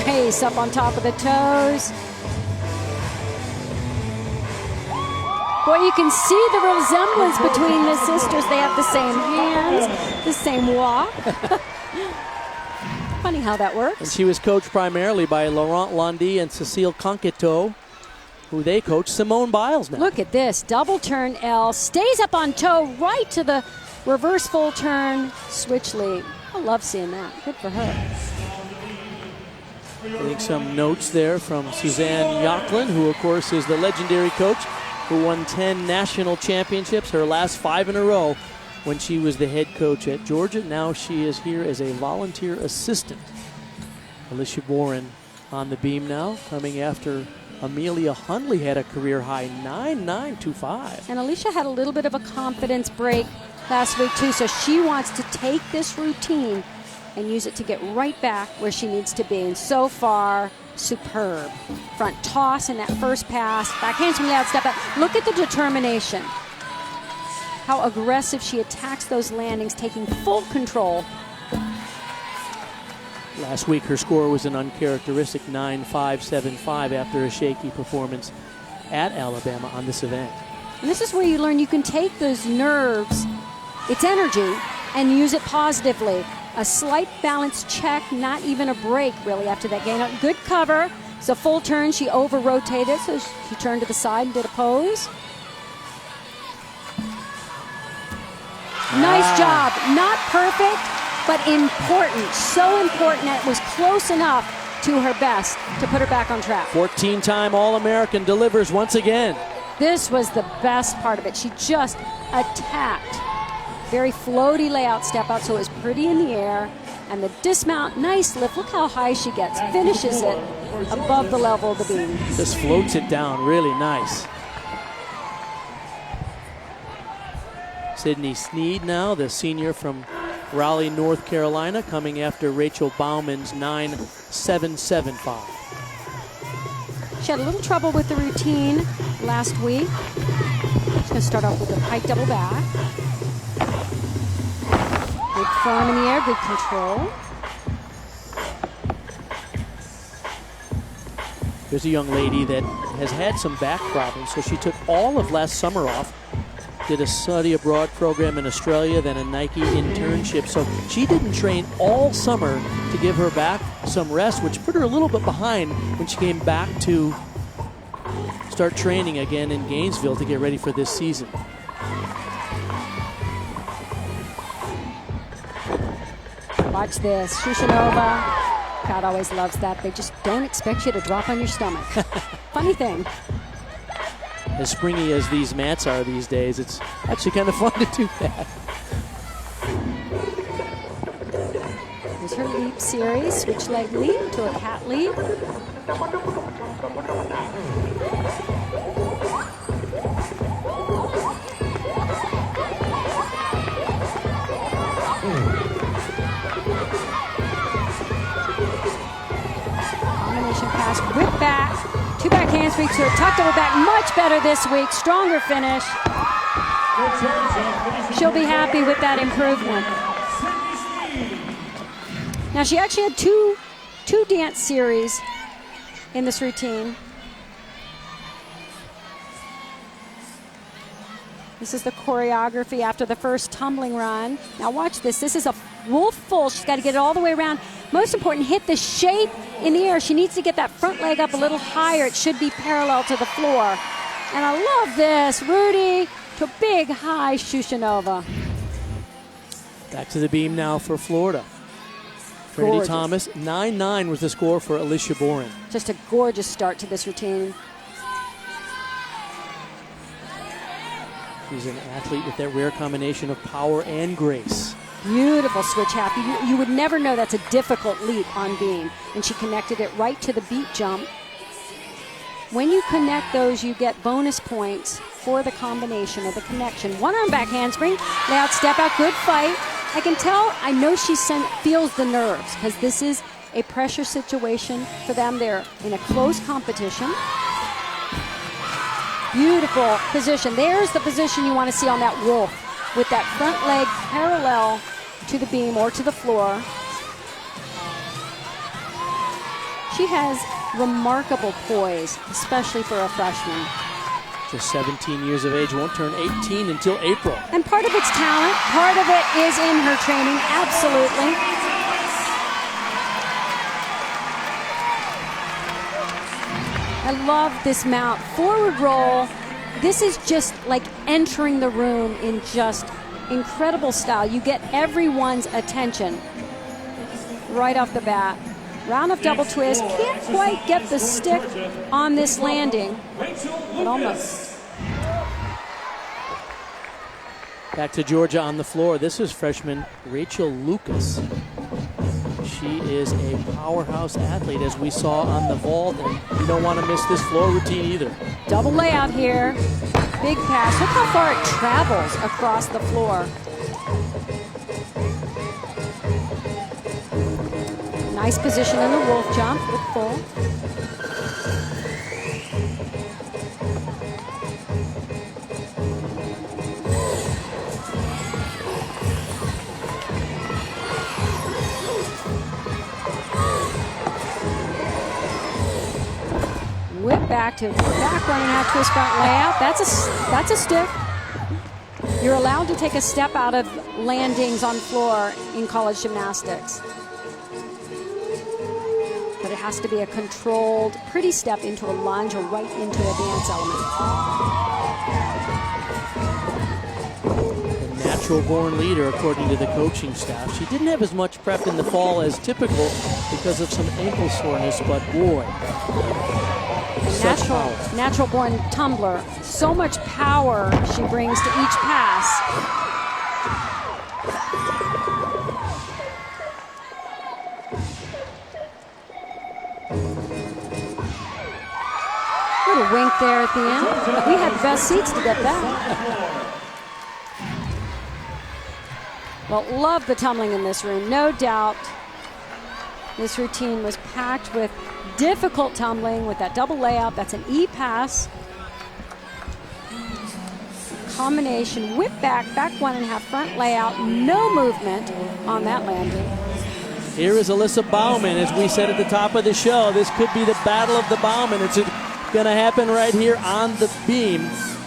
Nice, up on top of the toes. Boy, you can see the resemblance between the sisters. They have the same hands, the same walk. Funny how that works. And she was coached primarily by Laurent Landy and Cécile Conqueteau, who they coach Simone Biles now. Look at this, double turn L, stays up on toe, right to the reverse full turn, switch leap. I love seeing that, good for her. Getting some notes there from Suzanne Yocklin, who of course is the legendary coach who won 10 national championships, her last 5 in a row when she was the head coach at Georgia. Now she is here as a volunteer assistant. Alicia Warren on the beam now, coming after Amelia Hundley had a career high 9.925. And Alicia had a little bit of a confidence break last week too, so she wants to take this routine and use it to get right back where she needs to be. And so far, superb. Front toss in that first pass, back handspring layout step back. Look at the determination. How aggressive she attacks those landings, taking full control. Last week, her score was an uncharacteristic 9.575 after a shaky performance at Alabama on this event. And this is where you learn you can take those nerves, its energy, and use it positively. A slight balance check, not even a break really after that gain. Good cover. It's a full turn. She over-rotated, so she turned to the side and did a pose. Nice job. Not perfect, but important. So important that it was close enough to her best to put her back on track. 14-time All-American delivers once again. This was the best part of it. She just attacked. Very floaty layout step out, so it was pretty in the air. And the dismount, nice lift. Look how high she gets. Finishes it above the level of the beam. Just floats it down, really nice. Sydney Sneed now, the senior from Raleigh, North Carolina, coming after Rachel Bauman's 9.775. She had a little trouble with the routine last week. She's going to start off with a pike double back. Good firm in the air, good control. There's a young lady that has had some back problems, so she took all of last summer off, did a study abroad program in Australia, then a Nike internship. So she didn't train all summer to give her back some rest, which put her a little bit behind when she came back to start training again in Gainesville to get ready for this season. Watch this, Shushanova. Crowd always loves that. They just don't expect you to drop on your stomach. Funny thing. As springy as these mats are these days, it's actually kind of fun to do that. Here's her leap series, switch leg leap to a cat leap. Combination pass, whip back. 2 back handspring to a tuck double back. Much better this week. Stronger finish. She'll be happy with that improvement. Now she actually had two dance series in this routine. This is the choreography after the first tumbling run. Now watch this. This is a wolf full. She's got to get it all the way around. Most important, hit the shape in the air. She needs to get that front leg up a little higher. It should be parallel to the floor. And I love this. Rudy to a big high Shushanova. Back to the beam now for Florida. Trinity Gorgeous. Thomas, 9-9 was the score for Alicia Boren. Just a gorgeous start to this routine. She's an athlete with that rare combination of power and grace. Beautiful switch happy. You would never know that's a difficult leap on beam. And she connected it right to the beat jump. When you connect those, you get bonus points for the combination of the connection. One arm back handspring, layout, step out, good fight. I can tell, I know she feels the nerves because this is a pressure situation for them. They're in a close competition. Beautiful position. There's the position you want to see on that wolf with that front leg parallel to the beam or to the floor. She has remarkable poise, especially for a freshman. Just 17 years of age, won't turn 18 until April. And part of it's talent, part of it is in her training, absolutely. I love this mount. Forward roll, this is just like entering the room in just incredible style. You get everyone's attention right off the bat. Round of double twist, can't quite get the stick on this landing, but almost. Back to Georgia on the floor. This is freshman Rachel Lucas. She is a powerhouse athlete, as we saw on the vault, and you don't want to miss this floor routine either. Double layout here, big pass. Look how far it travels across the floor. Nice position in the wolf jump with full. Whip back to back 1.5 twist front layout. That's a stick. You're allowed to take a step out of landings on floor in college gymnastics. But it has to be a controlled, pretty step into a lunge or right into a dance element. The natural-born leader, according to the coaching staff. She didn't have as much prep in the fall as typical because of some ankle soreness, but boy, Natural-born tumbler. So much power she brings to each pass. Little wink there at the end. We had the best seats to get that. Well, love the tumbling in this room, no doubt. This routine was packed with difficult tumbling with that double layout. That's an E pass. Combination, whip back 1.5 front layout. No movement on that landing. Here is Alyssa Bauman, as we said at the top of the show. This could be the battle of the Bauman. It's going to happen right here on the beam.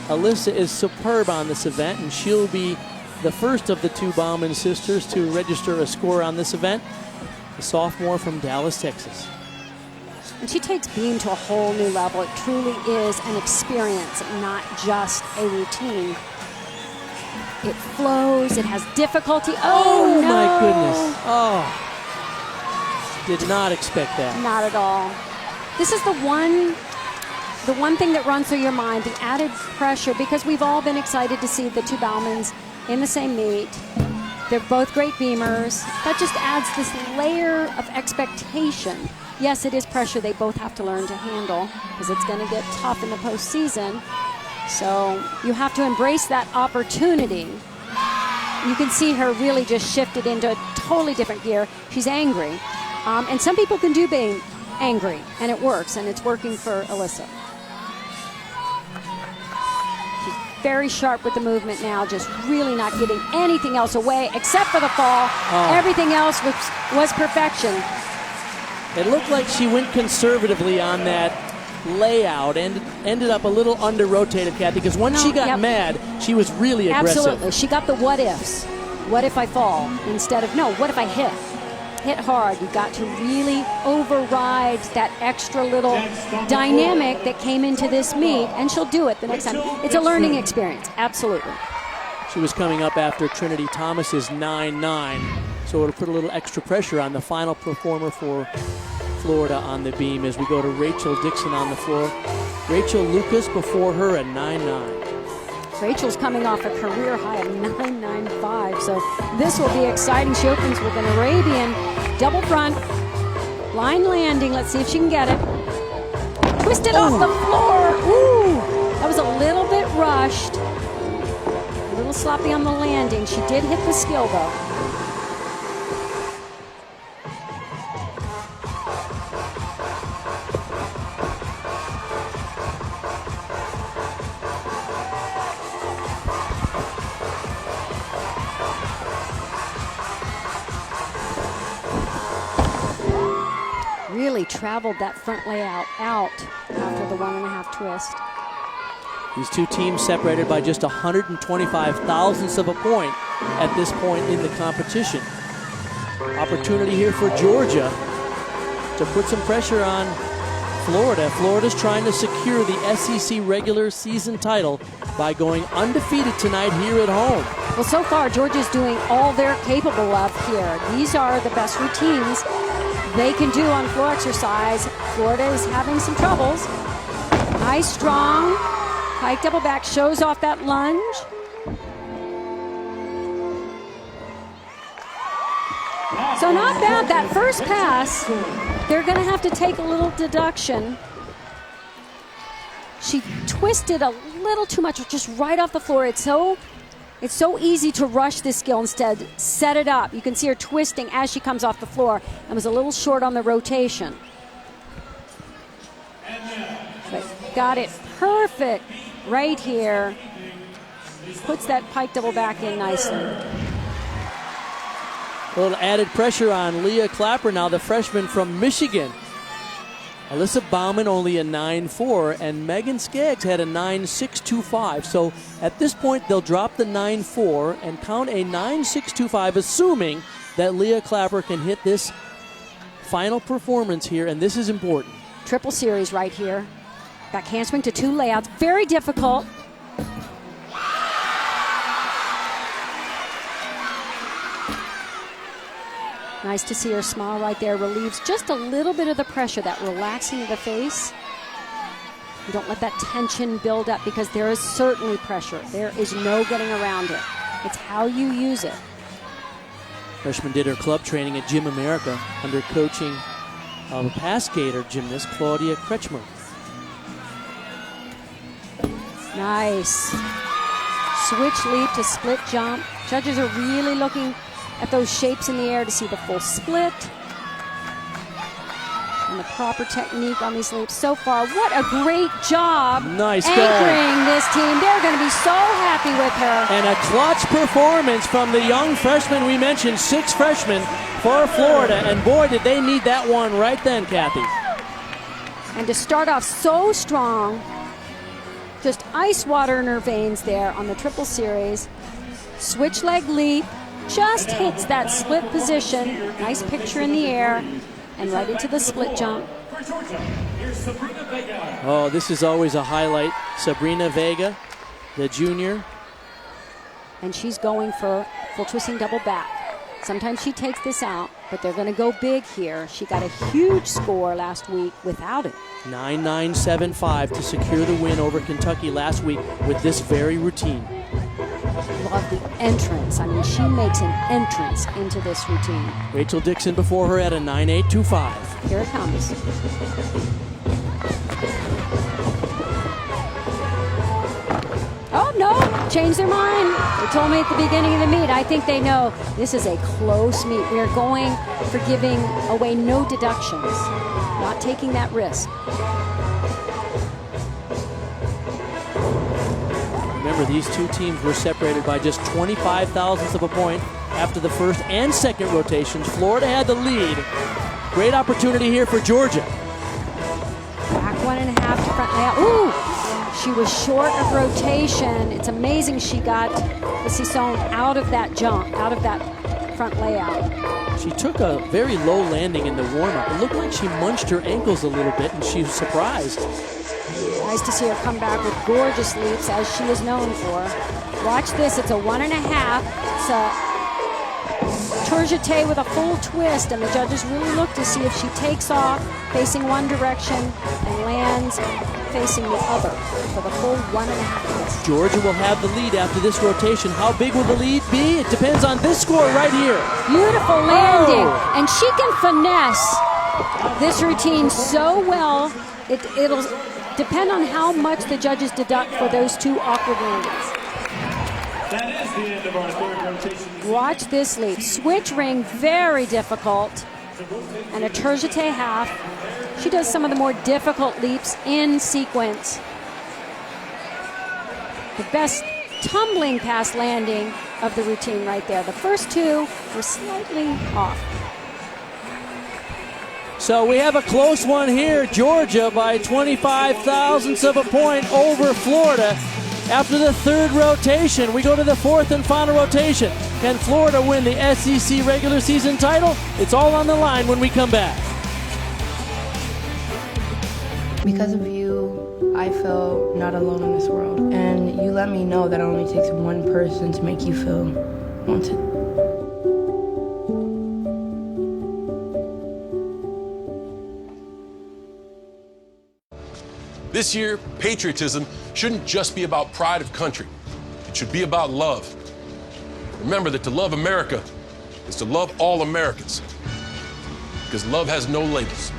Alyssa is superb on this event, and she'll be the first of the two Bauman sisters to register a score on this event. A sophomore from Dallas, Texas. And she takes beam to a whole new level. It truly is an experience, not just a routine. It flows, it has difficulty. Oh no. My goodness. Oh. Did not expect that. Not at all. This is the one thing that runs through your mind, the added pressure, because we've all been excited to see the two Baumans in the same meet. They're both great beamers. That just adds this layer of expectation. Yes, it is pressure they both have to learn to handle because it's going to get tough in the postseason. So you have to embrace that opportunity. You can see her really just shifted into a totally different gear. She's angry. And some people can do being angry, and it works, and it's working for Alyssa. Very sharp with the movement now, just really not giving anything else away except for the fall. Oh. Everything else was perfection. It looked like she went conservatively on that layout and ended up a little under-rotated, Kathy, because once she got mad, she was really aggressive. Absolutely. She got the what-ifs. What if I fall? Instead of, no, what if I hit? hit hard. You got to really override that extra little dynamic that came into this meet, and she'll do it the next time. It's a learning experience, absolutely. She was coming up after Trinity Thomas's 9-9, so it'll put a little extra pressure on the final performer for Florida on the beam as we go to Rachel Dixon on the floor. Rachel Lucas before her at 9-9. Rachel's coming off a career high of 9.95, so this will be exciting. She opens with an Arabian double front, line landing. Let's see if she can get it. Twisted off the floor. Ooh, that was a little bit rushed. A little sloppy on the landing. She did hit the skill, though. Really traveled that front layout out after the 1.5 twist. These two teams separated by just 125 thousandths of a point at this point in the competition. Opportunity here for Georgia to put some pressure on Florida. Florida's trying to secure the SEC regular season title by going undefeated tonight here at home. Well, so far, Georgia's doing all they're capable of here. These are the best routines they can do on floor exercise. Florida is having some troubles. Nice, strong, pike double back, shows off that lunge. So not bad, that first pass. They're gonna have to take a little deduction. She twisted a little too much, just right off the floor. It's so easy to rush this skill. Instead, set it up. You can see her twisting as she comes off the floor and was a little short on the rotation. But got it perfect right here. Puts that pike double back in nicely. A little added pressure on Leah Clapper now, the freshman from Michigan. Alyssa Bauman only a 9.4, and Megan Skaggs had a 9.625. So at this point, they'll drop the 9.4 and count a 9.625, assuming that Leah Clapper can hit this final performance here, and this is important. Triple series right here. Back handswing to 2 layouts. Very difficult. Nice to see her smile right there. Relieves just a little bit of the pressure, that relaxing of the face. You don't let that tension build up because there is certainly pressure. There is no getting around it. It's how you use it. Freshman did her club training at Gym America under coaching of a pass skater gymnast, Claudia Kretschmer. Nice. Switch leap to split jump. Judges are really looking at those shapes in the air to see the full split and the proper technique on these leaps. So far, what a great job anchoring this team. They're going to be so happy with her. And a clutch performance from the young freshman we mentioned, 6 freshmen for Florida. And boy, did they need that one right then, Kathy. And to start off so strong, just ice water in her veins there on the triple series. Switch leg leap. Just hits that split position. Nice picture in the air. And right into the split jump. Oh, this is always a highlight. Sabrina Vega, the junior. And she's going for full twisting double back. Sometimes she takes this out, but they're going to go big here. She got a huge score last week without it. 9.975 to secure the win over Kentucky last week with this very routine. Love the entrance. I mean, she makes an entrance into this routine. Rachel Dixon before her at a 9.825. Here it comes. Oh, no, changed their mind. They told me at the beginning of the meet, I think they know this is a close meet. We're going for giving away no deductions, not taking that risk. Remember, these two teams were separated by just 25 thousandths of a point after the first and second rotations. Florida had the lead. Great opportunity here for Georgia. Back 1.5 to front layout. Ooh, she was short of rotation. It's amazing she got the Sisson out of that jump, out of that front layout. She took a very low landing in the warm-up. It looked like she munched her ankles a little bit, and she was surprised. Nice to see her come back with gorgeous leaps, as she is known for. Watch this, it's a 1.5. It's a tourniquet with a full twist, and the judges really look to see if she takes off facing one direction and lands facing the other for the full 1.5 twist. Georgia will have the lead after this rotation. How big will the lead be? It depends on this score right here. Beautiful landing, and she can finesse this routine so well. It'll depend on how much the judges deduct for those two awkward landings. That is the end of our third rotation. Watch this leap. Switch ring, very difficult. And a tourniquet half. She does some of the more difficult leaps in sequence. The best tumbling past landing of the routine right there. The first two were slightly off. So we have a close one here. Georgia by 25 thousandths of a point over Florida. After the third rotation, we go to the fourth and final rotation. Can Florida win the SEC regular season title? It's all on the line when we come back. Because of you, I feel not alone in this world. And you let me know that it only takes one person to make you feel wanted. This year, patriotism shouldn't just be about pride of country. It should be about love. Remember that to love America is to love all Americans, because love has no labels.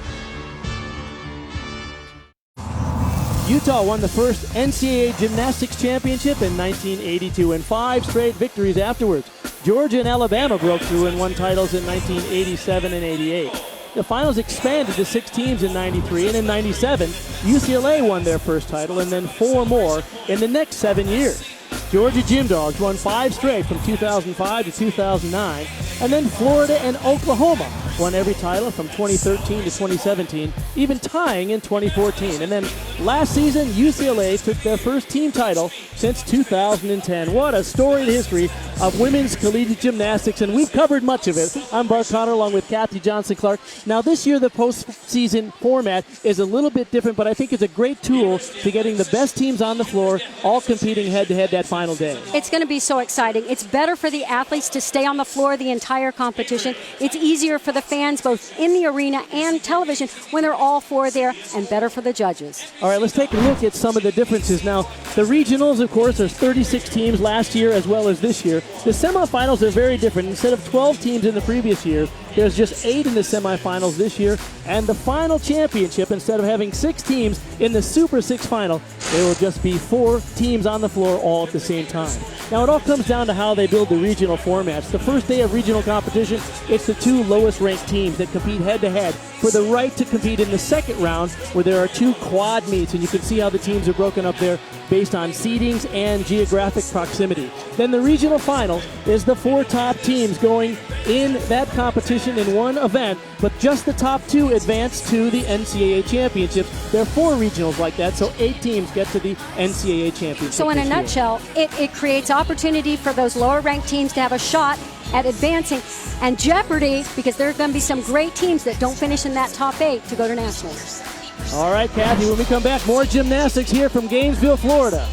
Utah won the first NCAA gymnastics championship in 1982 and 5 straight victories afterwards. Georgia and Alabama broke through and won titles in 1987 and 88. The finals expanded to 6 teams in 93, and in 97, UCLA won their first title and then 4 more in the next 7 years. Georgia Gym Dogs won 5 straight from 2005 to 2009, and then Florida and Oklahoma won every title from 2013 to 2017, even tying in 2014. And then last season, UCLA took their first team title since 2010. What a storied history of women's collegiate gymnastics, and we've covered much of it. I'm Bart Connor along with Kathy Johnson-Clark. Now this year the postseason format is a little bit different, but I think it's a great tool to getting the best teams on the floor all competing head-to-head that final day. It's going to be so exciting. It's better for the athletes to stay on the floor the entire competition. It's easier for the fans both in the arena and television when they're all 4 there, and better for the judges. All right, let's take a look at some of the differences. Now, the regionals, of course, there's 36 teams last year as well as this year. The semifinals are very different. Instead of 12 teams in the previous year, there's just 8 in the semifinals this year. And the final championship, instead of having 6 teams in the Super 6 final, there will just be 4 teams on the floor all at the same time. Now, it all comes down to how they build the regional formats. The first day of regional competition, it's the 2 lowest-ranked teams that compete head-to-head for the right to compete in the second round, where there are 2 quad meets, and you can see how the teams are broken up there based on seedings and geographic proximity. Then the regional final is the 4 top teams going in that competition in one event, but just the top 2 advance to the NCAA championship. There are 4 regionals like that, so 8 teams get to the NCAA championship. So in a nutshell, it creates opportunity for those lower-ranked teams to have a shot at advancing, and jeopardy, because there are going to be some great teams that don't finish in that top 8 to go to nationals. All right, Kathy, when we come back, more gymnastics here from Gainesville, Florida.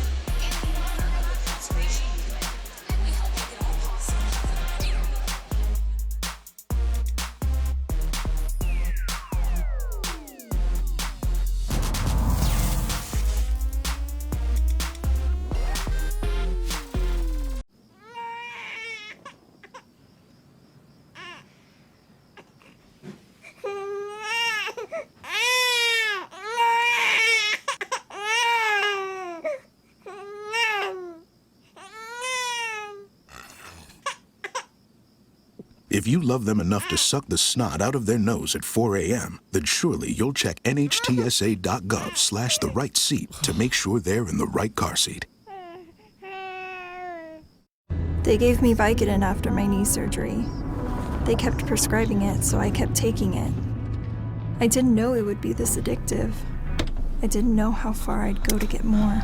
If you love them enough to suck the snot out of their nose at 4 a.m., then surely you'll check NHTSA.gov/the right seat to make sure they're in the right car seat. They gave me Vicodin after my knee surgery. They kept prescribing it, so I kept taking it. I didn't know it would be this addictive. I didn't know how far I'd go to get more.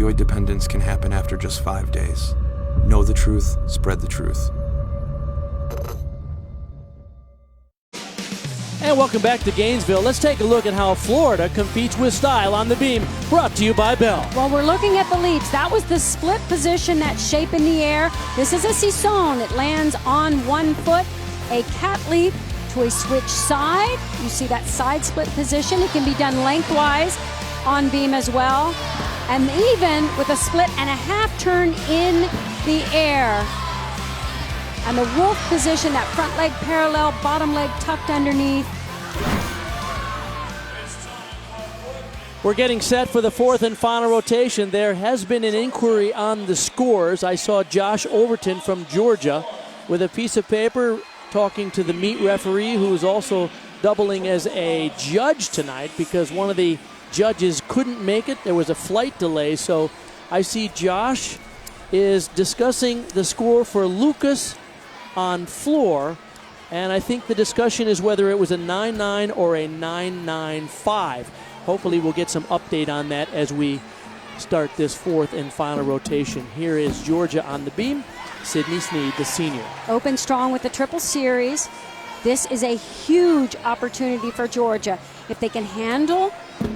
opioid dependence can happen after just 5 days. Know the truth, spread the truth. And welcome back to Gainesville. Let's take a look at how Florida competes with style on the beam. Brought to you by Bell. Well, we're looking at the leaps. That was the split position, that shape in the air. This is a sisson. It lands on one foot. A cat leap to a switch side. You see that side split position. It can be done lengthwise on beam as well. And even with a split and a half turn in the air. And the wolf position, that front leg parallel, bottom leg tucked underneath. We're getting set for the fourth and final rotation. There has been an inquiry on the scores. I saw Josh Overton from Georgia with a piece of paper talking to the meet referee, who is also doubling as a judge tonight because one of the judges couldn't make it. There was a flight delay, so I see Josh is discussing the score for Lucas on floor, and I think the discussion is whether it was a 9-9 or a 9-9-5. Hopefully we'll get some update on that as we start this fourth and final rotation. Here is Georgia on the beam, Sydney Sneed, the senior. Open strong with the triple series. This is a huge opportunity for Georgia. If they can handle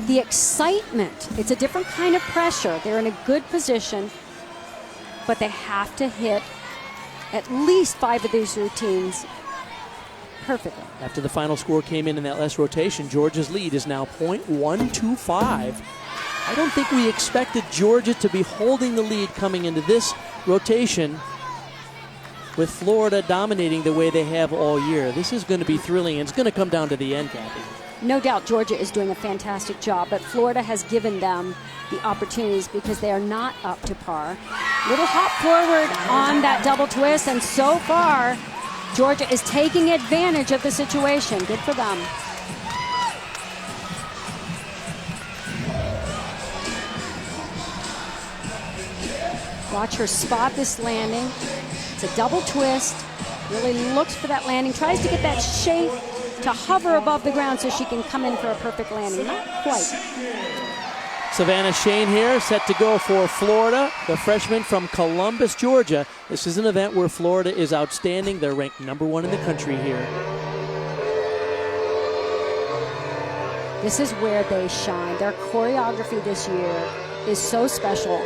the excitement, it's a different kind of pressure. They're in a good position, but they have to hit at least 5 of these routines perfectly. After the final score came in that last rotation, Georgia's lead is now .125. I don't think we expected Georgia to be holding the lead coming into this rotation with Florida dominating the way they have all year. This is going to be thrilling, and it's going to come down to the end, Kathy. No doubt Georgia is doing a fantastic job, but Florida has given them the opportunities because they are not up to par. Little hop forward on that double twist, and so far, Georgia is taking advantage of the situation. Good for them. Watch her spot this landing. It's a double twist. Really looks for that landing. Tries to get that shape to hover above the ground so she can come in for a perfect landing. Not quite. Savannah Shane here, set to go for Florida, the freshman from Columbus, Georgia. This is an event where Florida is outstanding. They're ranked #1 in the country here. This is where they shine. Their choreography this year is so special,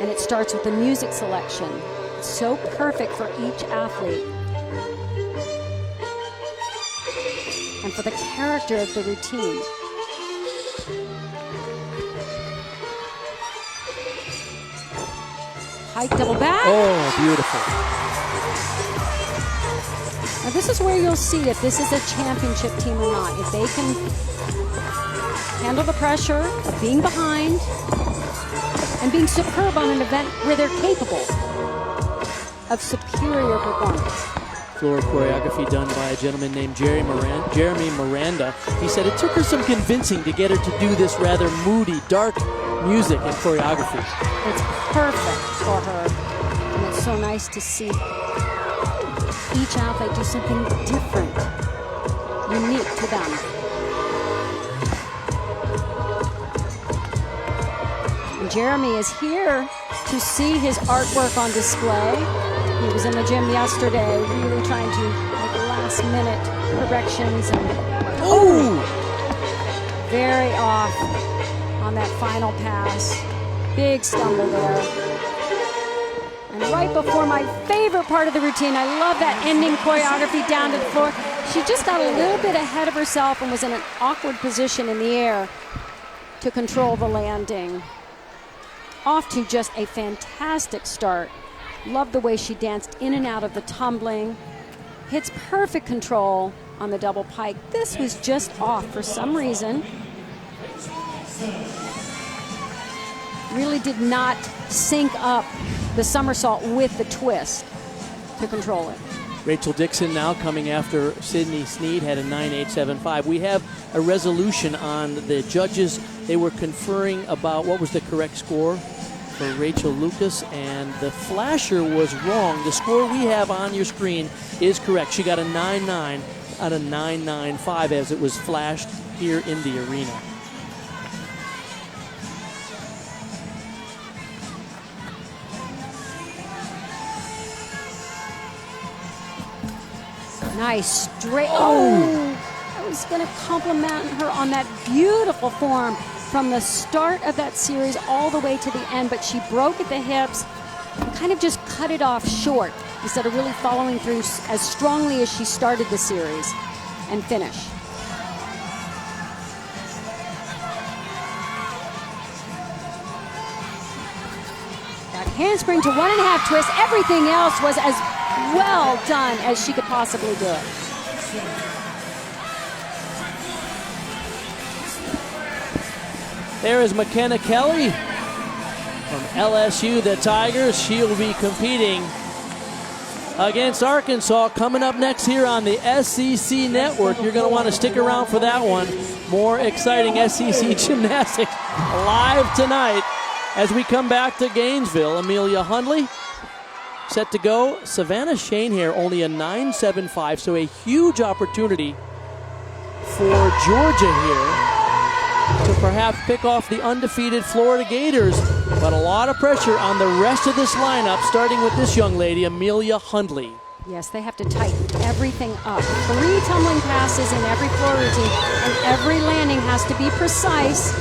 and it starts with the music selection. It's so perfect for each athlete. And for the character of the routine. Hike double back. Oh, beautiful. Now this is where you'll see if this is a championship team or not. If they can handle the pressure of being behind and being superb on an event where they're capable of superior performance. Floor choreography done by a gentleman named Jeremy Miranda. He said it took her some convincing to get her to do this rather moody, dark music and choreography. It's perfect for her, and it's so nice to see each athlete do something different, unique to them. And Jeremy is here to see his artwork on display. He was in the gym yesterday, really trying to make last-minute corrections. And very off on that final pass. Big stumble there. And right before my favorite part of the routine, I love that ending choreography down to the floor. She just got a little bit ahead of herself and was in an awkward position in the air to control the landing. Off to just a fantastic start. Love the way she danced in and out of the tumbling. Hits perfect control on the double pike. This was just off for some reason. Really did not sync up the somersault with the twist to control it. Rachel Dixon now coming after Sydney Sneed, had a 9.875. We have a resolution on the judges. They were conferring about what was the correct score for Rachel Lucas, and the flasher was wrong. The score we have on your screen is correct. She got a 9.9 out of 9.95 as it was flashed here in the arena. Nice straight. Oh! I was going to compliment her on that beautiful form from the start of that series all the way to the end, but she broke at the hips and kind of just cut it off short instead of really following through as strongly as she started the series and finish. That handspring to 1.5 twist. Everything else was as well done as she could possibly do it. There is McKenna Kelly from LSU, the Tigers. She'll be competing against Arkansas coming up next here on the SEC Network. You're going to want to stick around for that one. More exciting SEC gymnastics live tonight as we come back to Gainesville. Amelia Hundley set to go. Savannah Shane here, only a 9.75, so a huge opportunity for Georgia here to perhaps pick off the undefeated Florida Gators, but a lot of pressure on the rest of this lineup, starting with this young lady, Amelia Hundley. Yes, they have to tighten everything up. 3 tumbling passes in every floor routine, and every landing has to be precise.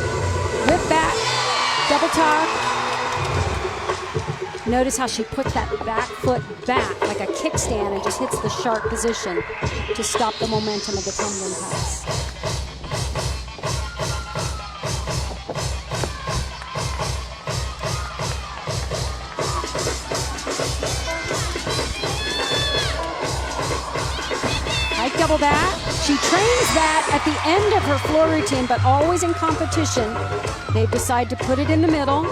Whip back, double tuck. Notice how she puts that back foot back like a kickstand and just hits the sharp position to stop the momentum of the tumbling pass. Double back. She trains that at the end of her floor routine, but always in competition. They decide to put it in the middle.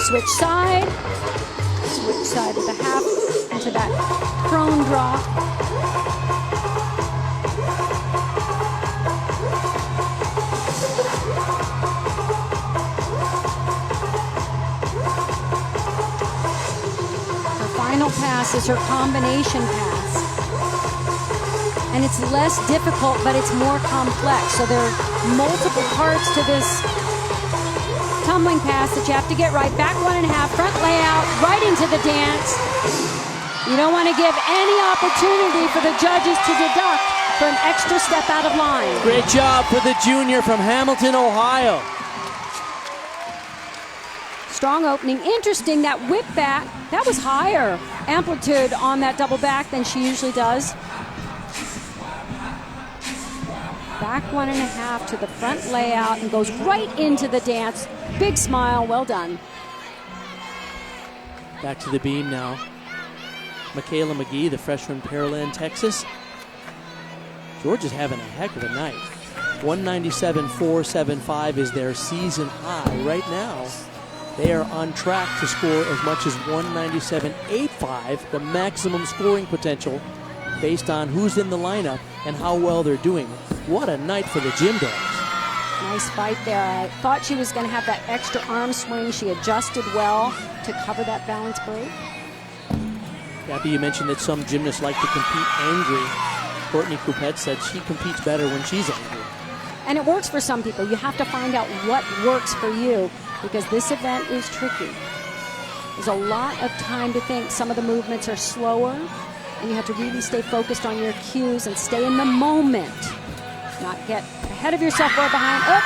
Switch side with a half into that prone drop. Final pass is her combination pass. And it's less difficult, but it's more complex. So there are multiple parts to this tumbling pass that you have to get right. Back 1.5, front layout, right into the dance. You don't want to give any opportunity for the judges to deduct for an extra step out of line. Great job for the junior from Hamilton, Ohio. Strong opening. Interesting, that whip back, that was higher amplitude on that double back than she usually does. Back 1.5 to the front layout and goes right into the dance. Big smile, well done. Back to the beam now. Michaela McGee, the freshman Pearland, Texas. Georgia's having a heck of a night. 197.475 is their season high right now. They are on track to score as much as 197.85, the maximum scoring potential based on who's in the lineup and how well they're doing. What a night for the Gym Dogs. Nice fight there. I thought she was going to have that extra arm swing. She adjusted well to cover that balance break. Gabby, you mentioned that some gymnasts like to compete angry. Courtney Coupette said she competes better when she's angry. And it works for some people. You have to find out what works for you, because this event is tricky. There's a lot of time to think. Some of the movements are slower, and you have to really stay focused on your cues and stay in the moment. Not get ahead of yourself or behind. Oh,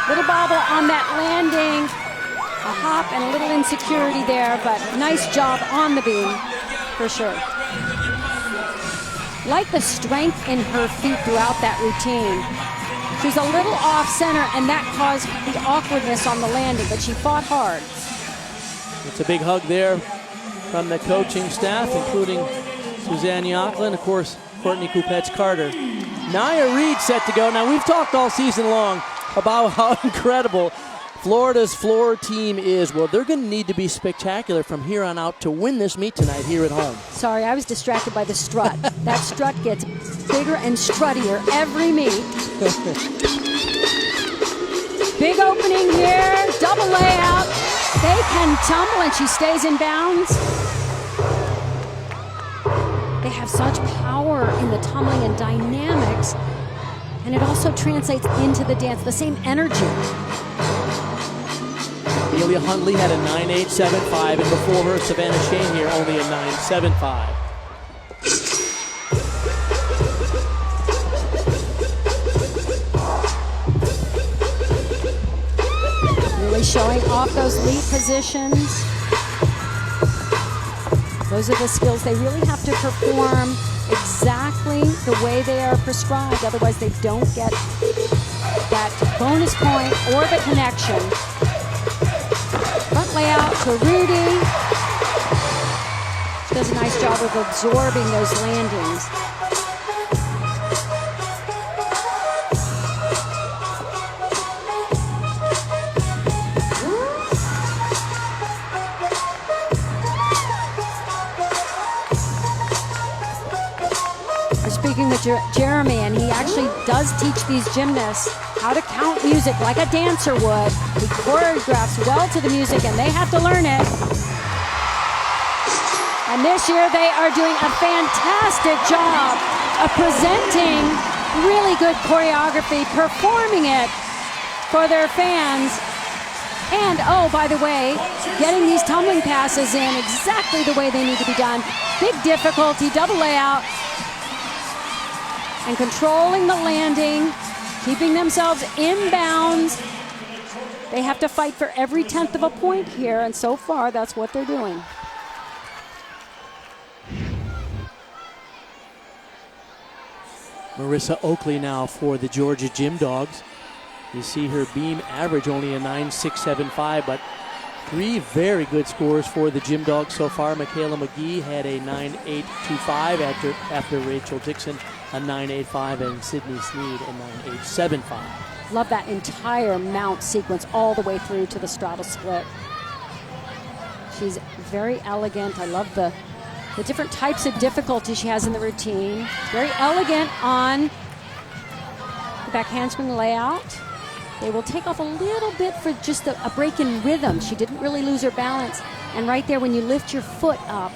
little bobble on that landing. A hop and a little insecurity there, but nice job on the beam, for sure. Like the strength in her feet throughout that routine. She was a little off center, and that caused the awkwardness on the landing, but she fought hard. It's a big hug there from the coaching staff, including Suzanne Yocklin, of course, Courtney Coupette's Carter. Nia Reed set to go. Now, we've talked all season long about how incredible Florida's floor team is. Well, they're going to need to be spectacular from here on out to win this meet tonight here at home. Sorry, I was distracted by the strut. That strut gets bigger and struttier every meet. Big opening here, double layout. They can tumble and she stays in bounds. They have such power in the tumbling and dynamics, and it also translates into the dance, the same energy. Amelia Hundley had a 9.875, and before her, Savannah Shane here, only a 9.75. Really showing off those lead positions. Those are the skills they really have to perform exactly the way they are prescribed. Otherwise, they don't get that bonus point or the connection. Front layout to Rudy. She does a nice job of absorbing those landings. Speaking with Jeremy, and he actually does teach these gymnasts how to count music like a dancer would. He choreographs well to the music, and they have to learn it. And this year, they are doing a fantastic job of presenting really good choreography, performing it for their fans. And, oh, by the way, getting these tumbling passes in exactly the way they need to be done. Big difficulty, double layout. And controlling the landing, keeping themselves in bounds. They have to fight for every 10th of a point here, and so far, that's what they're doing. Marissa Oakley now for the Georgia Gym Dogs. You see her beam average only a 9.675, but 3 very good scores for the Gym Dogs so far. Michaela McGee had a 9.825 after Rachel Dixon a 9.85 and Sydney Sneed a 9.875. Love that entire mount sequence all the way through to the straddle split. She's very elegant. I love the different types of difficulty she has in the routine. Very elegant on the back handspring layout. They will take off a little bit for just a break in rhythm. She didn't really lose her balance. And right there, when you lift your foot up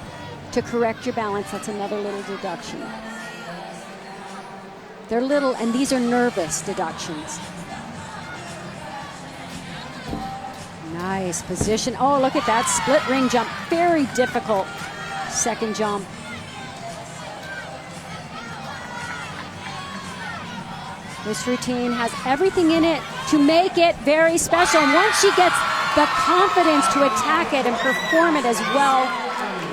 to correct your balance, that's another little deduction. They're little, and these are nervous deductions. Nice position. Oh, look at that split ring jump. Very difficult second jump. This routine has everything in it to make it very special. And once she gets the confidence to attack it and perform it as well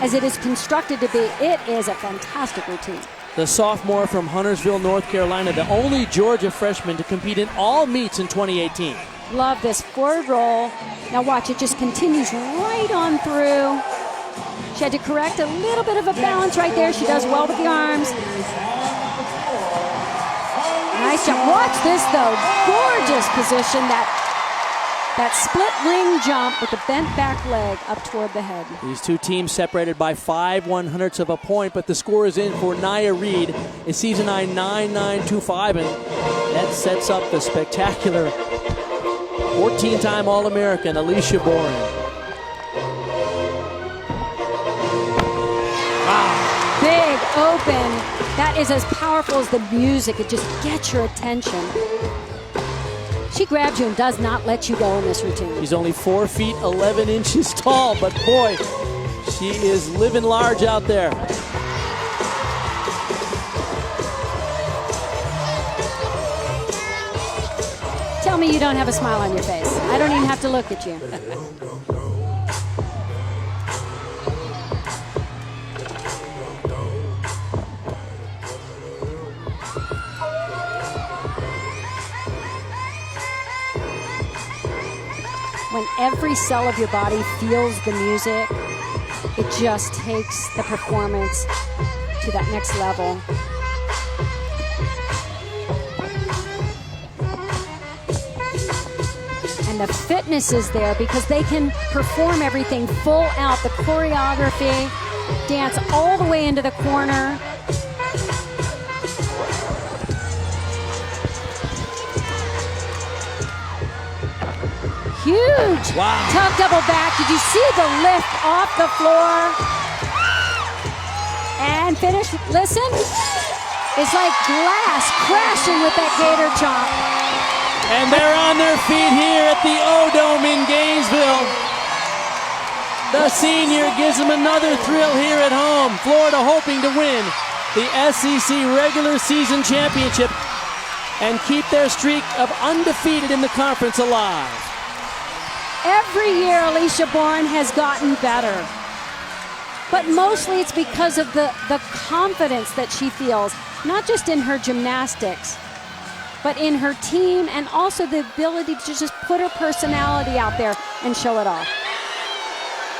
as it is constructed to be, it is a fantastic routine. The sophomore from Huntersville, North Carolina, the only Georgia freshman to compete in all meets in 2018. Love this forward roll. Now watch, it just continues right on through. She had to correct a little bit of a balance right there. She does well with the arms. Nice jump. Watch this, though. Gorgeous position. That split ring jump with the bent back leg up toward the head. These two teams separated by 5/100ths of a point, but the score is in for Nia Reed. It's season 9.9925, and that sets up the spectacular 14-time All-American Alicia Boren. Wow. Big open. That is as powerful as the music. It just gets your attention. She grabs you and does not let you go in this routine. She's only 4 feet 11 inches tall, but boy, she is living large out there. Tell me you don't have a smile on your face. I don't even have to look at you. When every cell of your body feels the music, it just takes the performance to that next level. And the fitness is there because they can perform everything full out, the choreography, dance all the way into the corner. Huge. Wow. Tug double back. Did you see the lift off the floor? And finish. Listen. It's like glass crashing with that gator chomp. And they're on their feet here at the O-Dome in Gainesville. The senior gives them another thrill here at home. Florida hoping to win the SEC regular season championship and keep their streak of undefeated in the conference alive. Every year, Alicia Bourne has gotten better. But mostly it's because of the confidence that she feels, not just in her gymnastics, but in her team, and also the ability to just put her personality out there and show it off.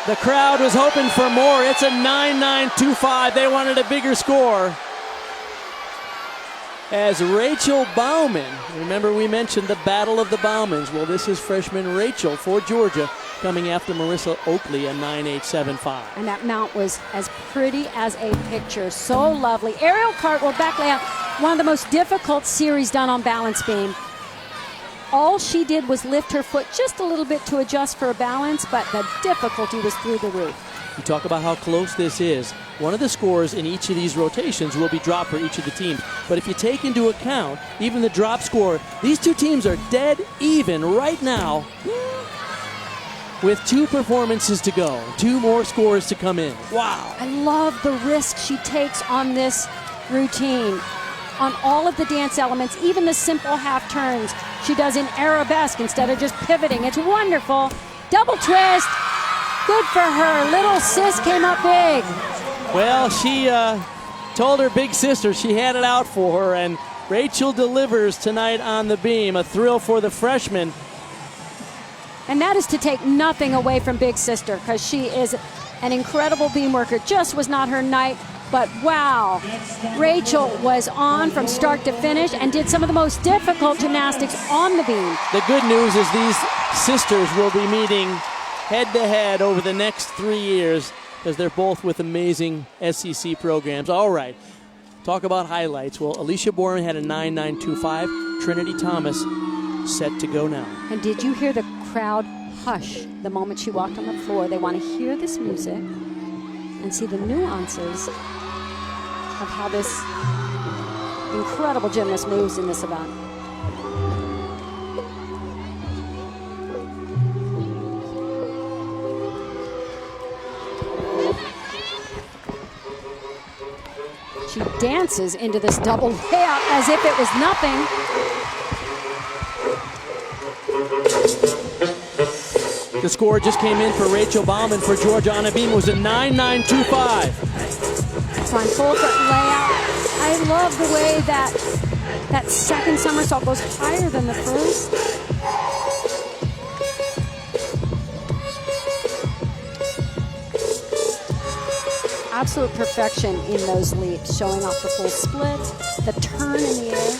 The crowd was hoping for more. It's a 9.925. They wanted a bigger score. As Rachel Bauman, remember we mentioned the Battle of the Baumans. Well, this is freshman Rachel for Georgia coming after Marissa Oakley, a 9.875. And that mount was as pretty as a picture. So lovely. Aerial cartwheel back layout, one of the most difficult series done on balance beam. All she did was lift her foot just a little bit to adjust for a balance, but the difficulty was through the roof. You talk about how close this is. One of the scores in each of these rotations will be dropped for each of the teams. But if you take into account even the drop score, these two teams are dead even right now with 2 performances to go. 2 more scores to come in. Wow. I love the risk she takes on this routine. On all of the dance elements, even the simple half turns she does in arabesque instead of just pivoting. It's wonderful. Double twist. Good for her. Little sis came up big. Well, she told her big sister she had it out for her, and Rachel delivers tonight on the beam. A thrill for the freshman. And that is to take nothing away from big sister, because she is an incredible beam worker. Just was not her night. But wow, Rachel was on from start to finish and did some of the most difficult gymnastics on the beam. The good news is these sisters will be meeting head-to-head over the next 3 years because they're both with amazing SEC programs. All right, talk about highlights. Well, Alicia Bourne had a 9.925. Trinity Thomas set to go now. And did you hear the crowd hush the moment she walked on the floor? They want to hear this music and see the nuances of how this incredible gymnast moves in this event. She dances into this double layout as if it was nothing. The score just came in for Rachel Bauman for Georgia on a beam. It was a 9.925. Front full foot layout. I love the way that second somersault goes higher than the first. Absolute perfection in those leaps, showing off the full split, the turn in the air.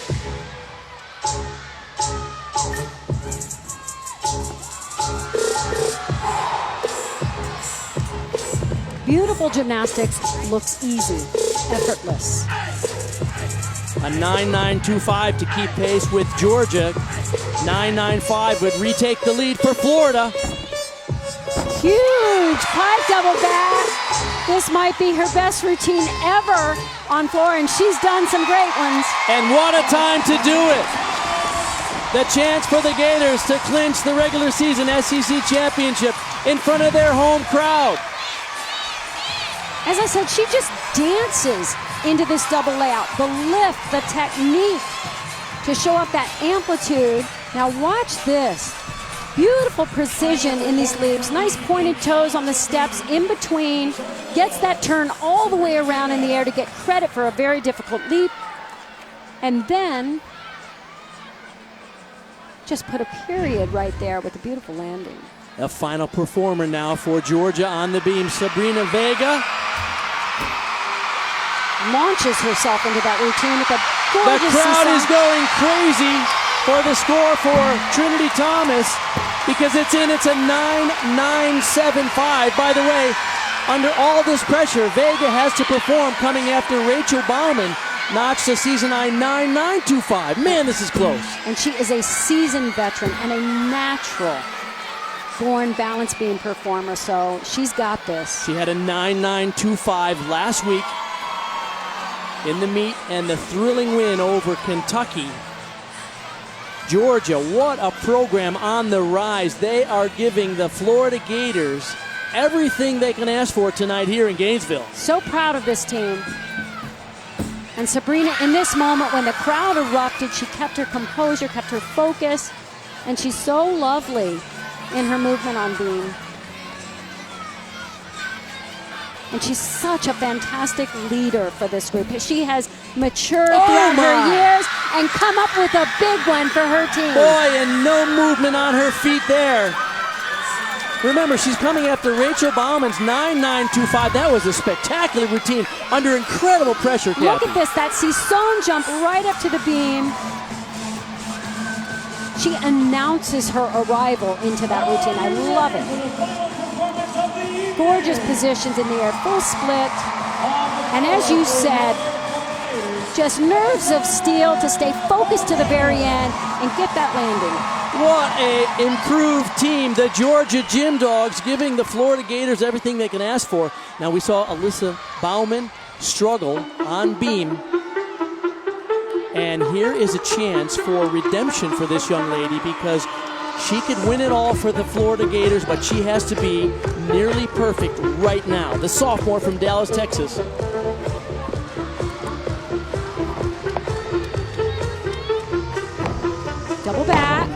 Beautiful gymnastics, looks easy, effortless. A 9.925 to keep pace with Georgia. 9.95 would retake the lead for Florida. Huge pipe double back. This might be her best routine ever on floor, and she's done some great ones. And what a time to do it. The chance for the Gators to clinch the regular season SEC championship in front of their home crowd. As I said, she just dances into this double layout. The lift, the technique to show up that amplitude. Now watch this. Beautiful precision in these leaps. Nice pointed toes on the steps in between. Gets that turn all the way around in the air to get credit for a very difficult leap. And then just put a period right there with a beautiful landing. A final performer now for Georgia on the beam. Sabrina Vega launches herself into that routine with a gorgeous The crowd suicide. is going crazy for the score for Trinity Thomas because it's a 9.975. By the way, under all this pressure, Vega has to perform coming after Rachel Bauman notched a season high 9.925. Man, this is close. And she is a seasoned veteran and a natural born balance beam performer, so she's got this. She had a 9.925 last week in the meet and the thrilling win over Kentucky. Georgia, what a program on the rise. They are giving the Florida Gators everything they can ask for tonight here in Gainesville. So proud of this team. And Sabrina, in this moment when the crowd erupted, she kept her composure, kept her focus, and she's so lovely in her movement on beam. And she's such a fantastic leader for this group. She has matured throughout her years and come up with a big one for her team. Boy, and no movement on her feet there. Remember, she's coming after Rachel Bauman's 9.925. That was a spectacular routine under incredible pressure, Kathy. Look at this, that Sisson jump right up to the beam. She announces her arrival into that routine. I love it. Gorgeous positions in the air, full split. And as you said, just nerves of steel to stay focused to the very end and get that landing. What a improved team, the Georgia Gym Dogs, giving the Florida Gators everything they can ask for. Now we saw Alyssa Bauman struggle on beam. And here is a chance for redemption for this young lady because she could win it all for the Florida Gators, but she has to be nearly perfect right now. The sophomore from Dallas, Texas. Double back.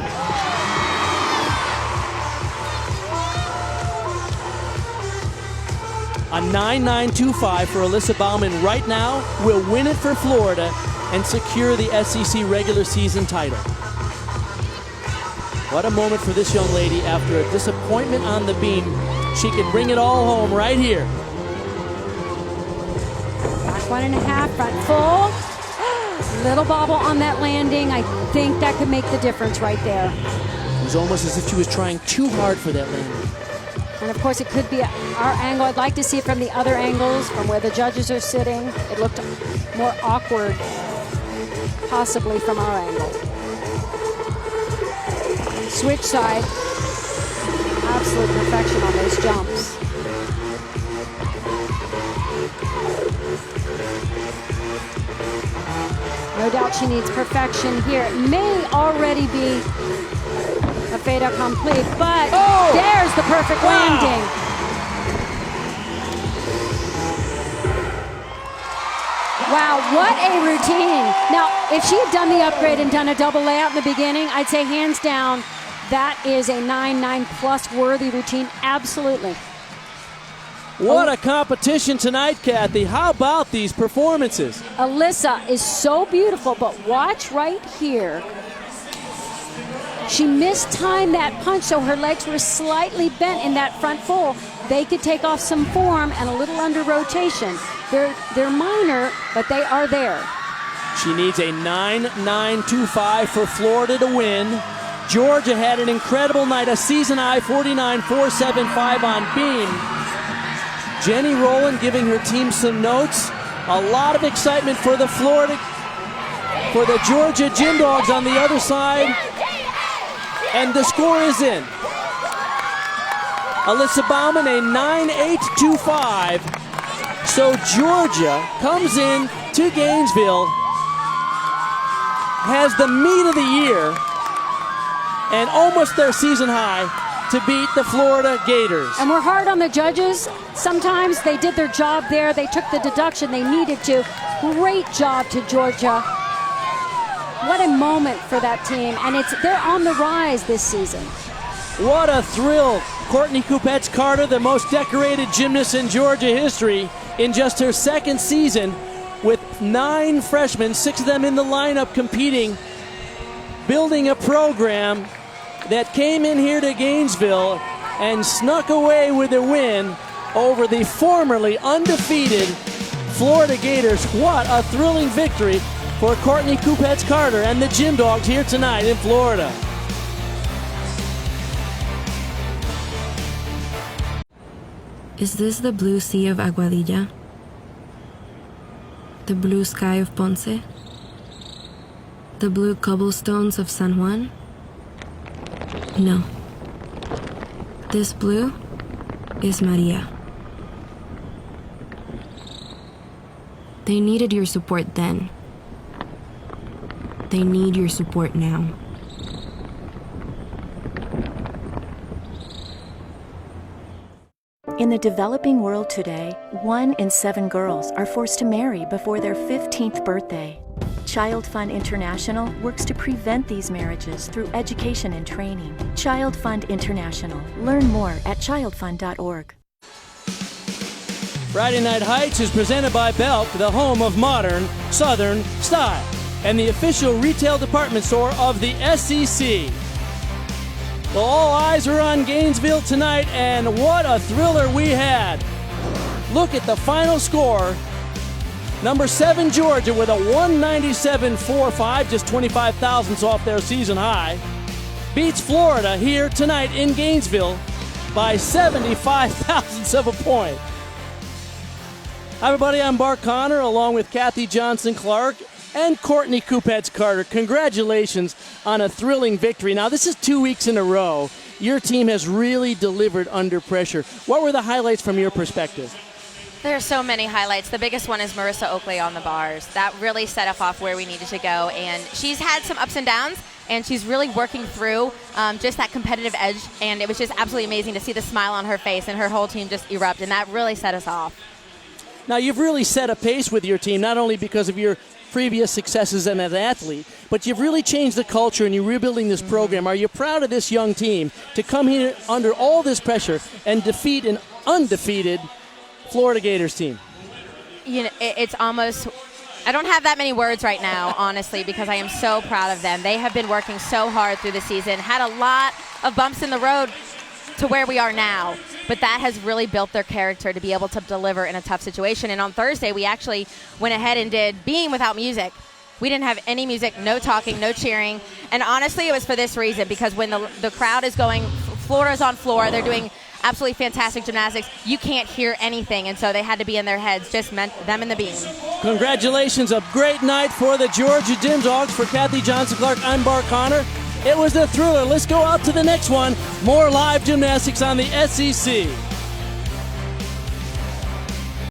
A 9.925 for Alyssa Bauman right now will win it for Florida and secure the SEC regular season title. What a moment for this young lady after a disappointment on the beam. She can bring it all home right here. Back 1.5, front full. Little bobble on that landing. I think that could make the difference right there. It was almost as if she was trying too hard for that landing. And of course it could be our angle. I'd like to see it from the other angles, from where the judges are sitting. It looked more awkward, possibly from our angle. Switch side. Absolute perfection on those jumps. No doubt she needs perfection here. It may already be a fait accompli, but there's the perfect landing. Wow, what a routine. Now, if she had done the upgrade and done a double layout in the beginning, I'd say hands down, that is a 9.9 plus worthy routine, absolutely. What a competition tonight, Kathy. How about these performances? Alyssa is so beautiful, but watch right here. She mistimed that punch, so her legs were slightly bent in that front full. They could take off some form and a little under rotation. They're minor, but they are there. She needs a 9.925 for Florida to win. Georgia had an incredible night, a season high 49.475 on beam. Jenny Rowland giving her team some notes. A lot of excitement for the Georgia Gym Dogs on the other side. And the score is in. Alyssa Bauman, a 9.825. So Georgia comes in to Gainesville, has the meet of the year, and almost their season high to beat the Florida Gators. And we're hard on the judges. Sometimes they did their job there. They took the deduction they needed to. Great job to Georgia. What a moment for that team, and they're on the rise this season. What a thrill. Courtney Kupets-Carter, the most decorated gymnast in Georgia history, in just her second season with 9 freshmen, 6 of them in the lineup competing, building a program that came in here to Gainesville and snuck away with a win over the formerly undefeated Florida Gators. What a thrilling victory for Courtney Kupets-Carter and the Gym Dogs here tonight in Florida. Is this the blue sea of Aguadilla? The blue sky of Ponce? The blue cobblestones of San Juan? No. This blue is Maria. They needed your support then. They need your support now. the developing world today, 1 in 7 girls are forced to marry before their 15th birthday. Child Fund International works to prevent these marriages through education and training. Child Fund International. Learn more at childfund.org. Friday Night Heights is presented by Belk, the home of modern Southern style, and the official retail department store of the SEC. Well, all eyes are on Gainesville tonight, and what a thriller we had. Look at the final score. Number 7, Georgia, with a 197.45, just 25 thousandths off their season high, beats Florida here tonight in Gainesville by 75 thousandths of a point. Hi, everybody. I'm Bart Connor, along with Kathy Johnson-Clark and Courtney Kupets-Carter. Congratulations on a thrilling victory. Now, this is 2 weeks in a row. Your team has really delivered under pressure. What were the highlights from your perspective? There are so many highlights. The biggest one is Marissa Oakley on the bars. That really set us off where we needed to go, and she's had some ups and downs, and she's really working through just that competitive edge, and it was just absolutely amazing to see the smile on her face and her whole team just erupt, and that really set us off. Now, you've really set a pace with your team, not only because of your previous successes as an athlete, but you've really changed the culture and you're rebuilding this program. Are you proud of this young team to come here under all this pressure and defeat an undefeated Florida Gators team? You know, it's almost, I don't have that many words right now, honestly, because I am so proud of them. They have been working so hard through the season, had a lot of bumps in the road to where we are now, but that has really built their character to be able to deliver in a tough situation. And on Thursday, we actually went ahead and did Being Without Music. We didn't have any music, no talking, no cheering. And honestly, it was for this reason, because when the crowd is going, Florida's on floor, they're doing absolutely fantastic gymnastics, you can't hear anything, and so they had to be in their heads, just meant them and the beam. Congratulations, a great night for the Georgia Dim Dogs. For Kathy Johnson-Clark, I'm Bart Connor. It was a thriller. Let's go out to the next one. More live gymnastics on the SEC.